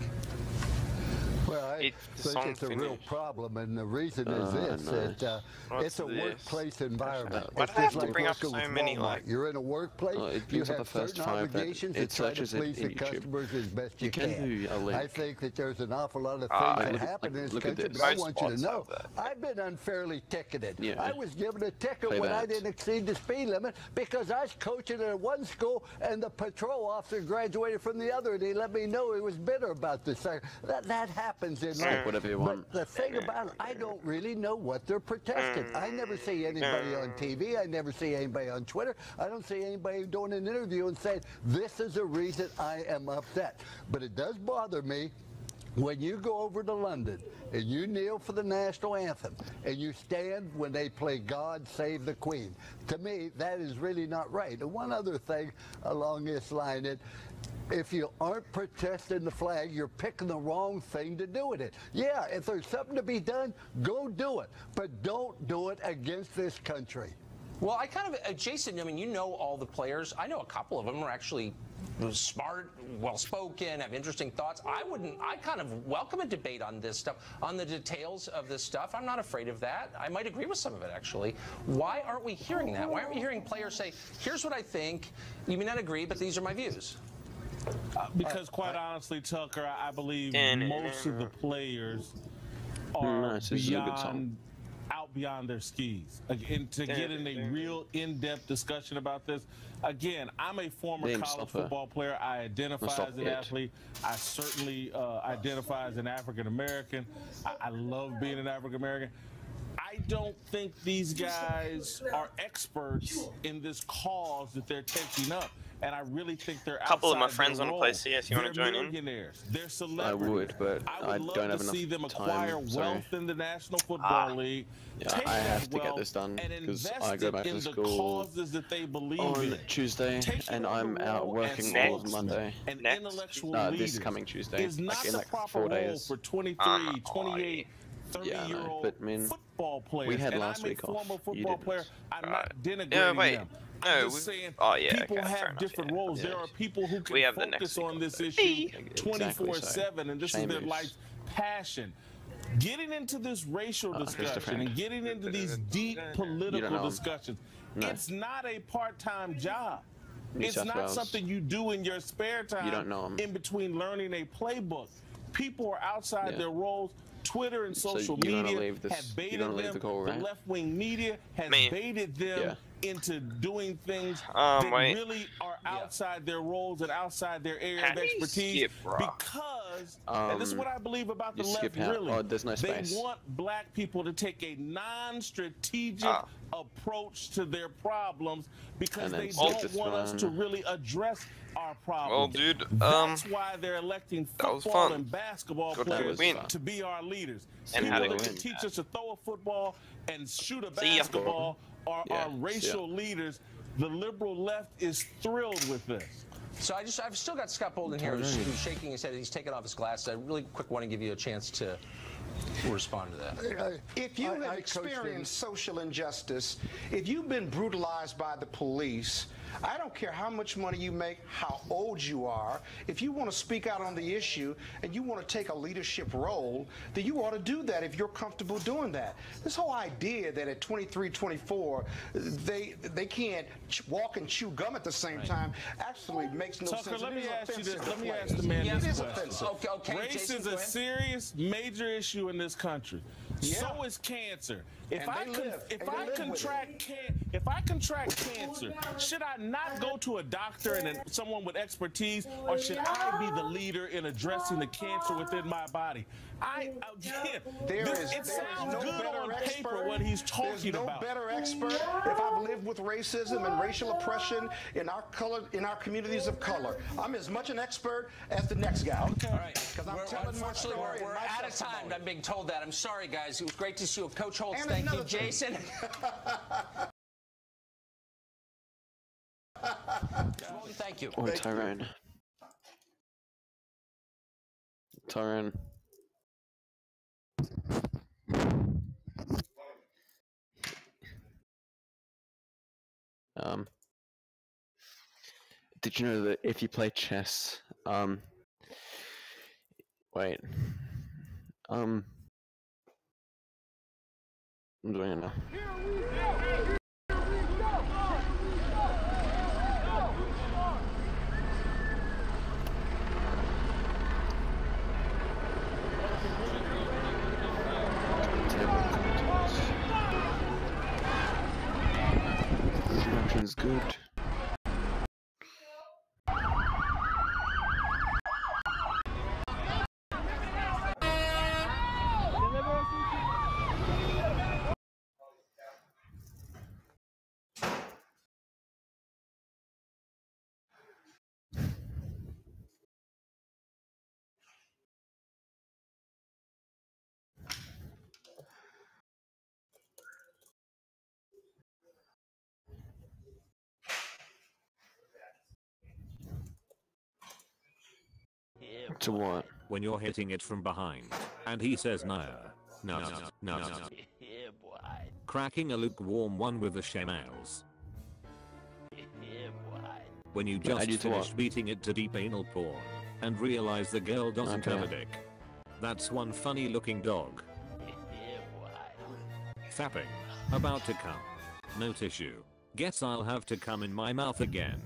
Speaker 22: Well, I think it's a real problem, and the reason is this: that it's a workplace environment.
Speaker 17: Why do I have to bring up so many? Like,
Speaker 22: you're in a workplace, you have certain obligations to try to please the customers as best you can. I think that there's an awful lot of things that happen in this country, but I want you to know, I've been unfairly ticketed. I was given a ticket when I didn't exceed the speed limit because I was coaching at one school, and the patrol officer graduated from the other, and he let me know he was bitter about this. That happens in life.
Speaker 17: Whatever you want.
Speaker 22: But the thing about it, I don't really know what they're protesting. I never see anybody on TV. I never see anybody on Twitter. I don't see anybody doing an interview and saying, this is the reason I am upset. But it does bother me when you go over to London and you kneel for the national anthem and you stand when they play God Save the Queen. To me, that is really not right. And one other thing along this line, if you aren't protesting the flag, you're picking the wrong thing to do with it. Yeah, if there's something to be done, go do it. But don't do it against this country.
Speaker 15: Well, I kind of, Jason, I mean, you know all the players. I know a couple of them are actually smart, well-spoken, have interesting thoughts. I kind of welcome a debate on this stuff, on the details of this stuff. I'm not afraid of that. I might agree with some of it, actually. Why aren't we hearing that? Why aren't we hearing players say, here's what I think, you may not agree, but these are my views?
Speaker 2: Because quite honestly, Tucker, I believe most of the players are beyond their skis. And to get in a real in-depth discussion about this, again, I'm a former college football player. I identify as an athlete. I certainly identify as an African American. I love being an African American. I don't think these guys are experts in this cause that they're taking up. and I really think they're
Speaker 17: A couple of my
Speaker 2: outside
Speaker 17: friends
Speaker 2: their
Speaker 17: want to play
Speaker 2: role.
Speaker 17: CS. You want to
Speaker 2: They're
Speaker 17: join in?
Speaker 2: millionaires. They're
Speaker 17: I
Speaker 2: celebrities.
Speaker 17: would, but I
Speaker 2: would
Speaker 17: don't
Speaker 2: love
Speaker 17: have
Speaker 2: to
Speaker 17: enough
Speaker 2: see them
Speaker 17: time.
Speaker 2: acquire
Speaker 17: Sorry.
Speaker 2: wealth in the National Football League.
Speaker 17: Yeah,
Speaker 2: Take
Speaker 17: I
Speaker 2: that
Speaker 17: have to get
Speaker 2: wealth
Speaker 17: this done
Speaker 2: and
Speaker 17: because
Speaker 2: invest
Speaker 17: I go
Speaker 2: it
Speaker 17: back
Speaker 2: in
Speaker 17: to
Speaker 2: the
Speaker 17: school
Speaker 2: causes that they believe
Speaker 17: on
Speaker 2: in.
Speaker 17: Tuesday, and I'm out working all of Monday.
Speaker 2: An intellectual
Speaker 17: This coming Tuesday,
Speaker 2: is not
Speaker 17: like in
Speaker 2: the
Speaker 17: like
Speaker 2: proper
Speaker 17: 4
Speaker 2: role
Speaker 17: days.
Speaker 2: for 23, 28, 30-year-old
Speaker 17: but I mean,
Speaker 2: football players.
Speaker 17: we had
Speaker 2: and
Speaker 17: last
Speaker 2: I'm
Speaker 17: week
Speaker 2: a former
Speaker 17: off.
Speaker 2: football player. I'm not denigrating
Speaker 17: Yeah, wait.
Speaker 2: them.
Speaker 17: No,
Speaker 2: I'm just saying people have different roles. There are people who can focus on this issue 24/7, and this is their life's passion. Getting into this racial discussion and getting into these deep political discussions, it's not a part-time job. It's not something you do in your spare time in between learning a playbook. People are outside their roles. Twitter and social media have baited them. The left-wing media has baited them into doing things that really are outside their roles and outside their area of expertise. Because, and this is what I believe about the left, really, they want black people to take a non-strategic approach to their problems because they don't want us to really address our problems.
Speaker 17: Well, dude,
Speaker 2: that's why they're electing football and basketball players to be our leaders.
Speaker 17: And
Speaker 2: people
Speaker 17: how
Speaker 2: that
Speaker 17: to
Speaker 2: can teach us to throw a football and shoot a basketball are our racial leaders. The liberal left is thrilled with this.
Speaker 15: So I've still got Scott Bolden here who's shaking his head. He's taking off his glasses. I really quick want to give you a chance to respond to that.
Speaker 21: If you have experienced social injustice, if you've been brutalized by the police, I don't care how much money you make, how old you are, if you want to speak out on the issue and you want to take a leadership role, then you ought to do that if you're comfortable doing that. This whole idea that at 23, 24, they can't walk and chew gum at the same time actually makes no sense.
Speaker 2: Tucker, let me ask you this. Let me ask the man this question. Race is a serious, major issue in this country. So is cancer. If I contract cancer, should I not go to a doctor and someone with expertise, or should I be the leader in addressing the cancer within my body? It sounds good on paper what he's talking about.
Speaker 21: There's no better expert. If I've lived with racism and racial oppression in our communities of color, I'm as much an expert as the next guy.
Speaker 15: Okay. All right.
Speaker 21: Because I'm telling my story.
Speaker 15: We're out of time. I'm being told that. I'm sorry, guys. It was great to see you. Coach Holtz, thank you. Jason. Thank you.
Speaker 17: Or Tyrone. Tyrone. Did you know that if you play chess, wait, I'm doing it now. Is good. To what?
Speaker 1: When you're hitting it from behind, and he says no. Cracking a lukewarm one with the shemales. When you just finished beating it to deep anal porn, and realize the girl doesn't have a dick. That's one funny looking dog. Fapping. About to come. No tissue. Guess I'll have to come in my mouth again.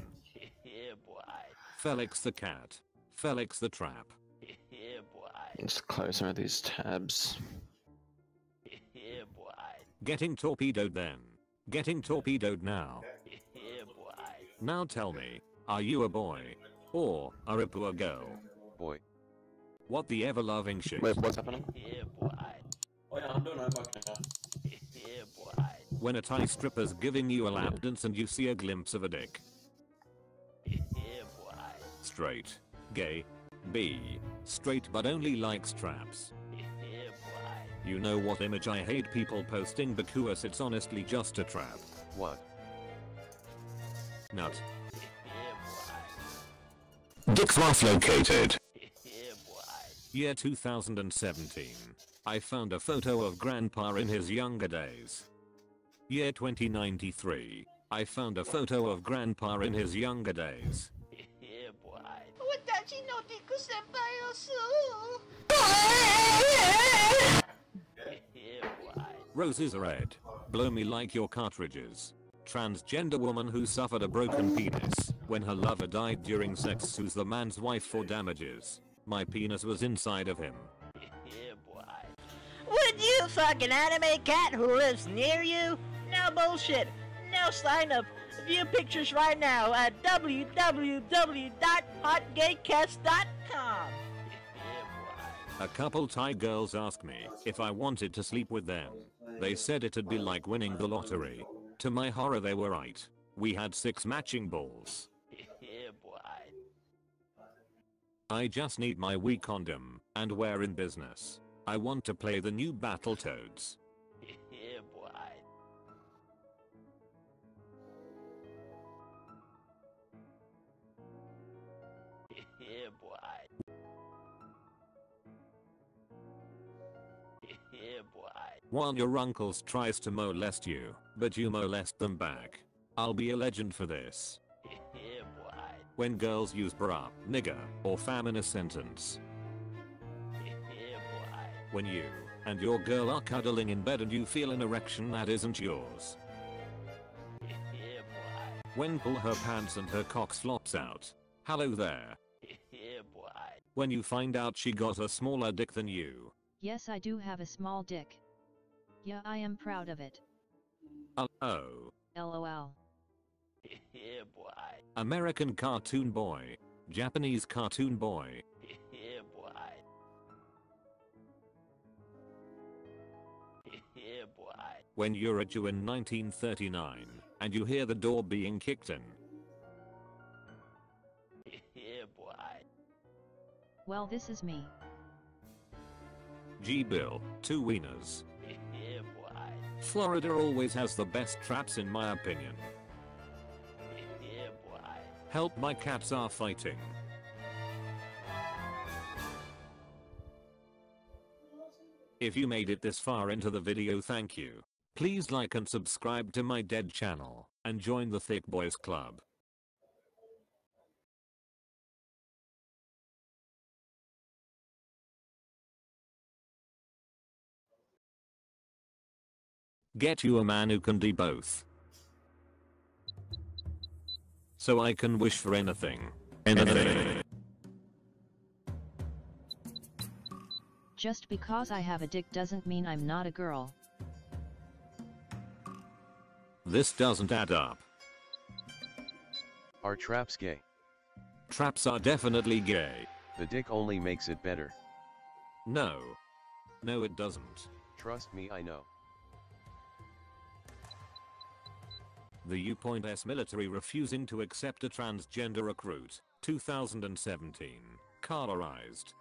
Speaker 1: Felix the cat. Felix the trap.
Speaker 17: Let's close some of these tabs.
Speaker 1: Getting torpedoed then. Getting torpedoed now. Now tell me, are you a boy? Or are a poor girl?
Speaker 17: Boy.
Speaker 1: What the ever-loving shit?
Speaker 17: Wait, what's happening?
Speaker 2: Oh yeah, I'm doing it back now.
Speaker 1: When a Thai stripper's giving you a lap dance and you see a glimpse of a dick. straight, gay, B, straight but only likes traps. You know what image I hate people posting because it's honestly just a trap.
Speaker 3: What?
Speaker 1: Nut. Dick Fluff located. Year 2017. I found a photo of Grandpa in his younger days. Year 2093. I found a photo of Grandpa in his younger days. Roses are red. Blow me like your cartridges. Transgender woman who suffered a broken penis when her lover died during sex sues the man's wife for damages. My penis was inside of him.
Speaker 5: Would you fuck an anime cat who lives near you? No bullshit. No sign up. View pictures right now at www.hotgaycats.com.
Speaker 1: A couple Thai girls asked me if I wanted to sleep with them. They said it'd be like winning the lottery. To my horror they were right. We had 6 matching balls. I just need my Wii condom, and we're in business. I want to play the new Battletoads. While your uncles tries to molest you, but you molest them back. I'll be a legend for this. When girls use bra, nigger, or fam in a sentence. When you and your girl are cuddling in bed and you feel an erection that isn't yours. When pull her pants and her cock flops out. Hello there. When you find out she got a smaller dick than you.
Speaker 23: Yes, I do have a small dick. Yeah, I am proud of it.
Speaker 1: Oh.
Speaker 23: LOL.
Speaker 1: American cartoon boy. Japanese cartoon boy. When you're at you in 1939, and you hear the door being kicked in.
Speaker 23: Well, this is me.
Speaker 1: G-Bill, 2 wieners. Florida always has the best traps in my opinion. Help, my cats are fighting. If you made it this far into the video, thank you. Please like and subscribe to my dead channel, and join the Thick Boys Club. Get you a man who can do both. So I can wish for anything. Anything.
Speaker 23: Just because I have a dick doesn't mean I'm not a girl.
Speaker 1: This doesn't add up.
Speaker 3: Are traps gay?
Speaker 1: Traps are definitely gay.
Speaker 3: The dick only makes it better.
Speaker 1: No. No, it doesn't.
Speaker 3: Trust me, I know.
Speaker 1: The U.S. military refusing to accept a transgender recruit. 2017. Colorized.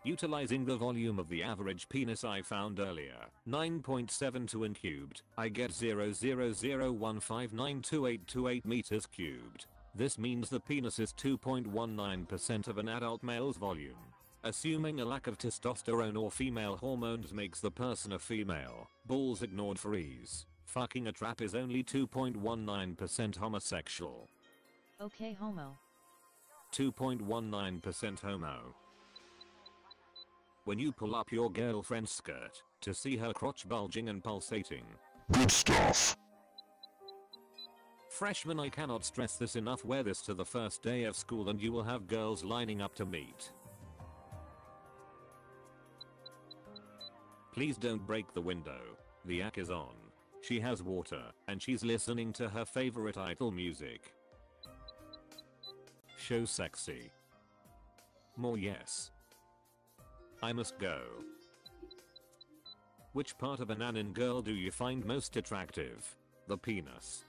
Speaker 1: Utilizing the volume of the average penis I found earlier, 9.72 in cubed, I get 0.0015928828 meters cubed. This means the penis is 2.19% of an adult male's volume. Assuming a lack of testosterone or female hormones makes the person a female, balls ignored for ease. Fucking a trap is only 2.19% homosexual.
Speaker 23: Okay, homo.
Speaker 1: 2.19% homo. When you pull up your girlfriend's skirt to see her crotch bulging and pulsating. Good stuff. Freshmen, I cannot stress this enough, wear this to the first day of school and you will have girls lining up to meet. Please don't break the window. The act is on. She has water, and she's listening to her favorite idol music. Show sexy. More yes. I must go. Which part of an Anin girl do you find most attractive? The penis.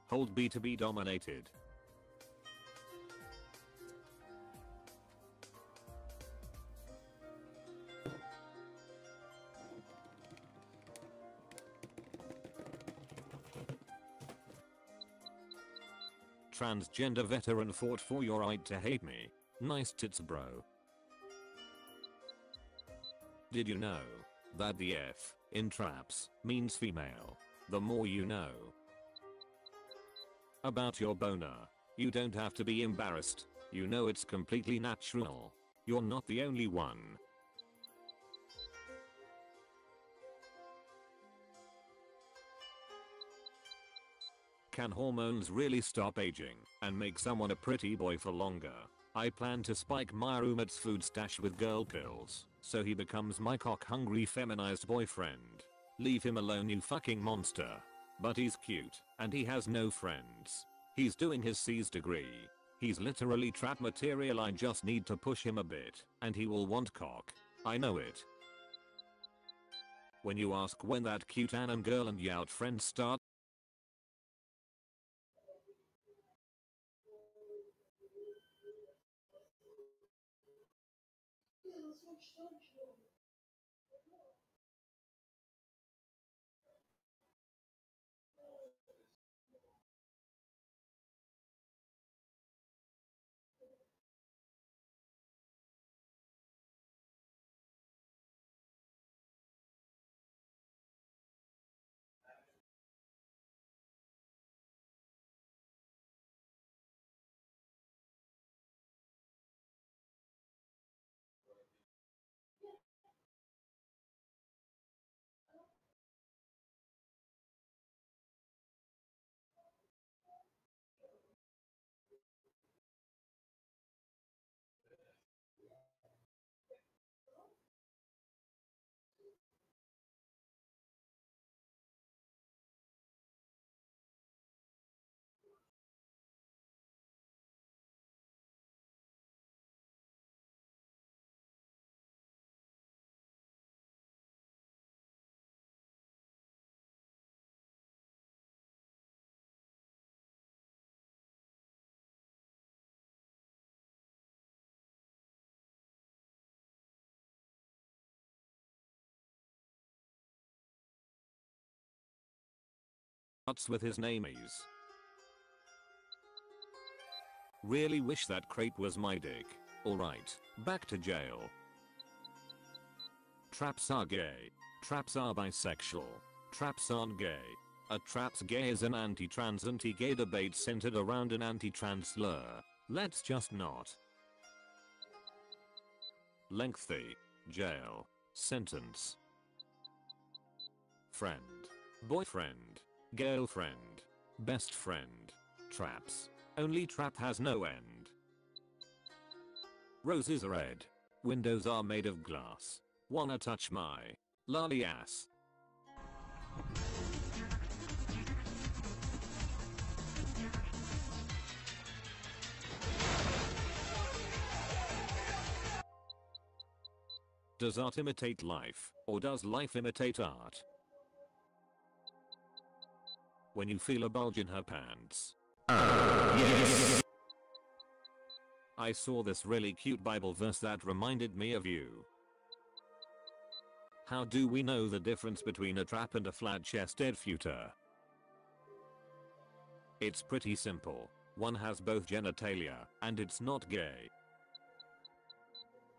Speaker 1: Hold B to be dominated. Transgender veteran fought for your right to hate me. Nice tits, bro. Did you know that the F in traps means female? The more you know about your boner. You don't have to be embarrassed. You know it's completely natural. You're not the only one. Can hormones really stop aging and make someone a pretty boy for longer? I plan to spike my roommate's food stash with girl pills, so he becomes my cock-hungry feminized boyfriend. Leave him alone, you fucking monster. But he's cute, and he has no friends. He's doing his C's degree. He's literally trap material. I just need to push him a bit, and he will want cock. I know it. When you ask when that cute anim girl and yout friends start, with his namies. Really wish that crate was my dick. Alright, back to jail. Traps are gay. Traps are bisexual. Traps aren't gay. A traps gay is an anti-trans anti-gay debate centered around an anti-trans slur. Let's just not. Lengthy. Jail. Sentence. Friend. Boyfriend. Girlfriend. Best friend. Traps. Only trap has no end. Roses are red. Windows are made of glass. Wanna touch my lolly ass? Does art imitate life, or does life imitate art? When you feel a bulge in her pants. Yes. I saw this really cute Bible verse that reminded me of you. How do we know the difference between a trap and a flat-chested futer? It's pretty simple. One has both genitalia, and it's not gay.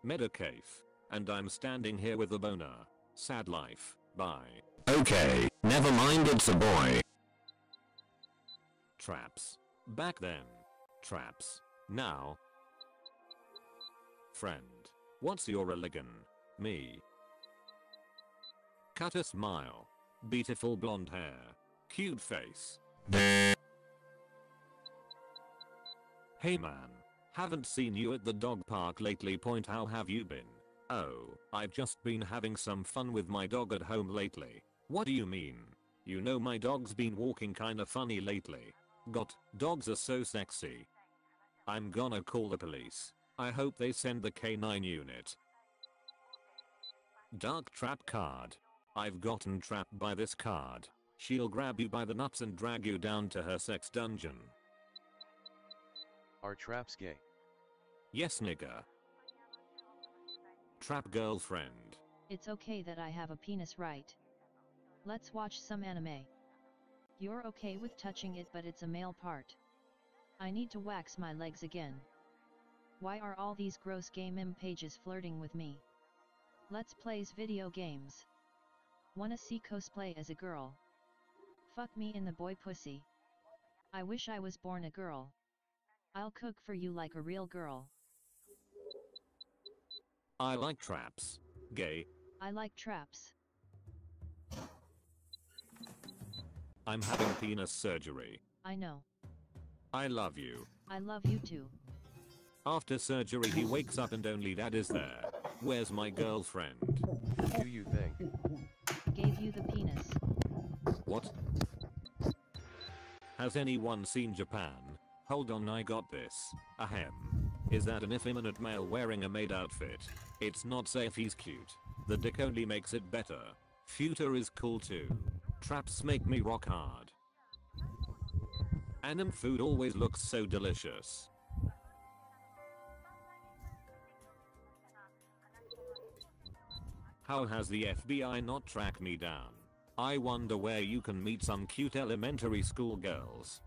Speaker 1: Medicave. And I'm standing here with a boner. Sad life. Bye.
Speaker 6: Okay, never mind, it's a boy.
Speaker 1: Traps. Back then. Traps. Now. Friend. What's your religion? Me. Cut a smile. Beautiful blonde hair. Cute face. Hey man. Haven't seen you at the dog park lately. How have you been? Oh, I've just been having some fun with my dog at home lately. What do you mean? You know my dog's been walking kinda funny lately. Dogs are so sexy. I'm gonna call the police. I hope they send the K9 unit. Dark trap card. I've gotten trapped by this card. She'll grab you by the nuts and drag you down to her sex dungeon.
Speaker 3: Are traps gay?
Speaker 1: Yes, nigga. Trap girlfriend.
Speaker 23: It's okay that I have a penis, right? Let's watch some anime. You're okay with touching it, but it's a male part. I need to wax my legs again. Why are all these gross gay meme pages flirting with me? Let's plays video games. Wanna see cosplay as a girl? Fuck me in the boy pussy. I wish I was born a girl. I'll cook for you like a real girl.
Speaker 1: I like traps. Gay.
Speaker 23: I like traps.
Speaker 1: I'm having penis surgery.
Speaker 23: I know.
Speaker 1: I love you.
Speaker 23: I love you too.
Speaker 1: After surgery he wakes up and only dad is there. Where's my girlfriend?
Speaker 3: Do you think?
Speaker 23: Gave you the penis.
Speaker 1: What? Has anyone seen Japan? Hold on, I got this. Ahem. Is that an effeminate male wearing a maid outfit? It's not safe, he's cute. The dick only makes it better. Future is cool too. Traps make me rock hard. Anime food always looks so delicious. How has the FBI not tracked me down? I wonder where you can meet some cute elementary school girls.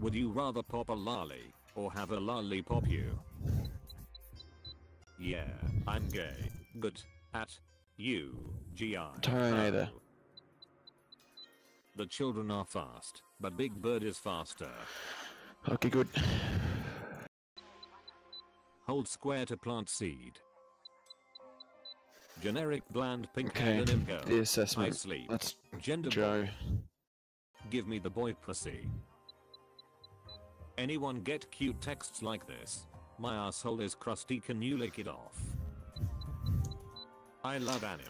Speaker 1: Would you rather pop a lolly, or have a lolly pop you? Yeah, I'm gay. Good. At you, G.I.
Speaker 17: Tureno.
Speaker 1: The children are fast, but Big Bird is faster.
Speaker 17: Okay, good.
Speaker 1: Hold square to plant seed. Generic bland pink
Speaker 17: Okay,
Speaker 1: haired and girl.
Speaker 17: the assessment.
Speaker 1: I sleep.
Speaker 17: That's
Speaker 1: Gender
Speaker 17: Joe.
Speaker 1: Give me the boy pussy. Anyone get cute texts like this? My asshole is crusty, can you lick it off? I love anime.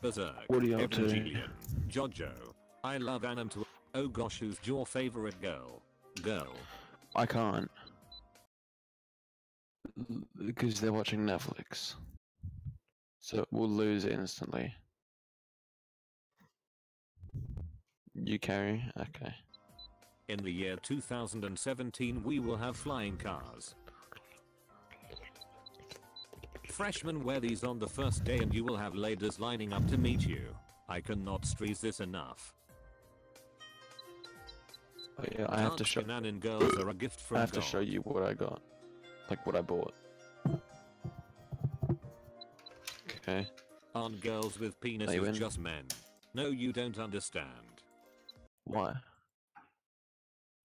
Speaker 1: Berserk.
Speaker 17: What are you up to?
Speaker 1: Evangelion. Jojo. I love anime too. Oh gosh, who's your favorite girl? Girl.
Speaker 17: I can't. Because they're watching Netflix. So we'll lose it instantly. You carry? Okay.
Speaker 1: In the year 2017 we will have flying cars. Freshmen wear these on the first day and you will have ladies lining up to meet you. I cannot stress this enough.
Speaker 17: Oh yeah, I have to show.
Speaker 1: Banana girls are a gift from
Speaker 17: I have to
Speaker 1: God.
Speaker 17: show you what I got, like what I bought. Okay.
Speaker 1: Aren't girls with
Speaker 17: They
Speaker 1: penises
Speaker 17: win.
Speaker 1: just men? No, you don't understand.
Speaker 17: Why?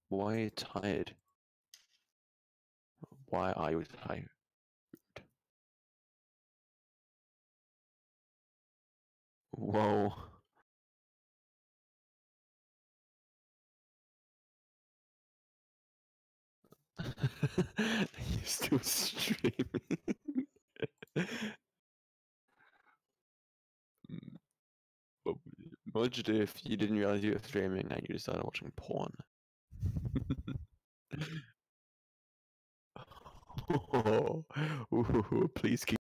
Speaker 17: Why are you tired? Why are you tired? Whoa. You're still streaming. What would you do if you didn't realize you were streaming and you just started watching porn? Oh, please keep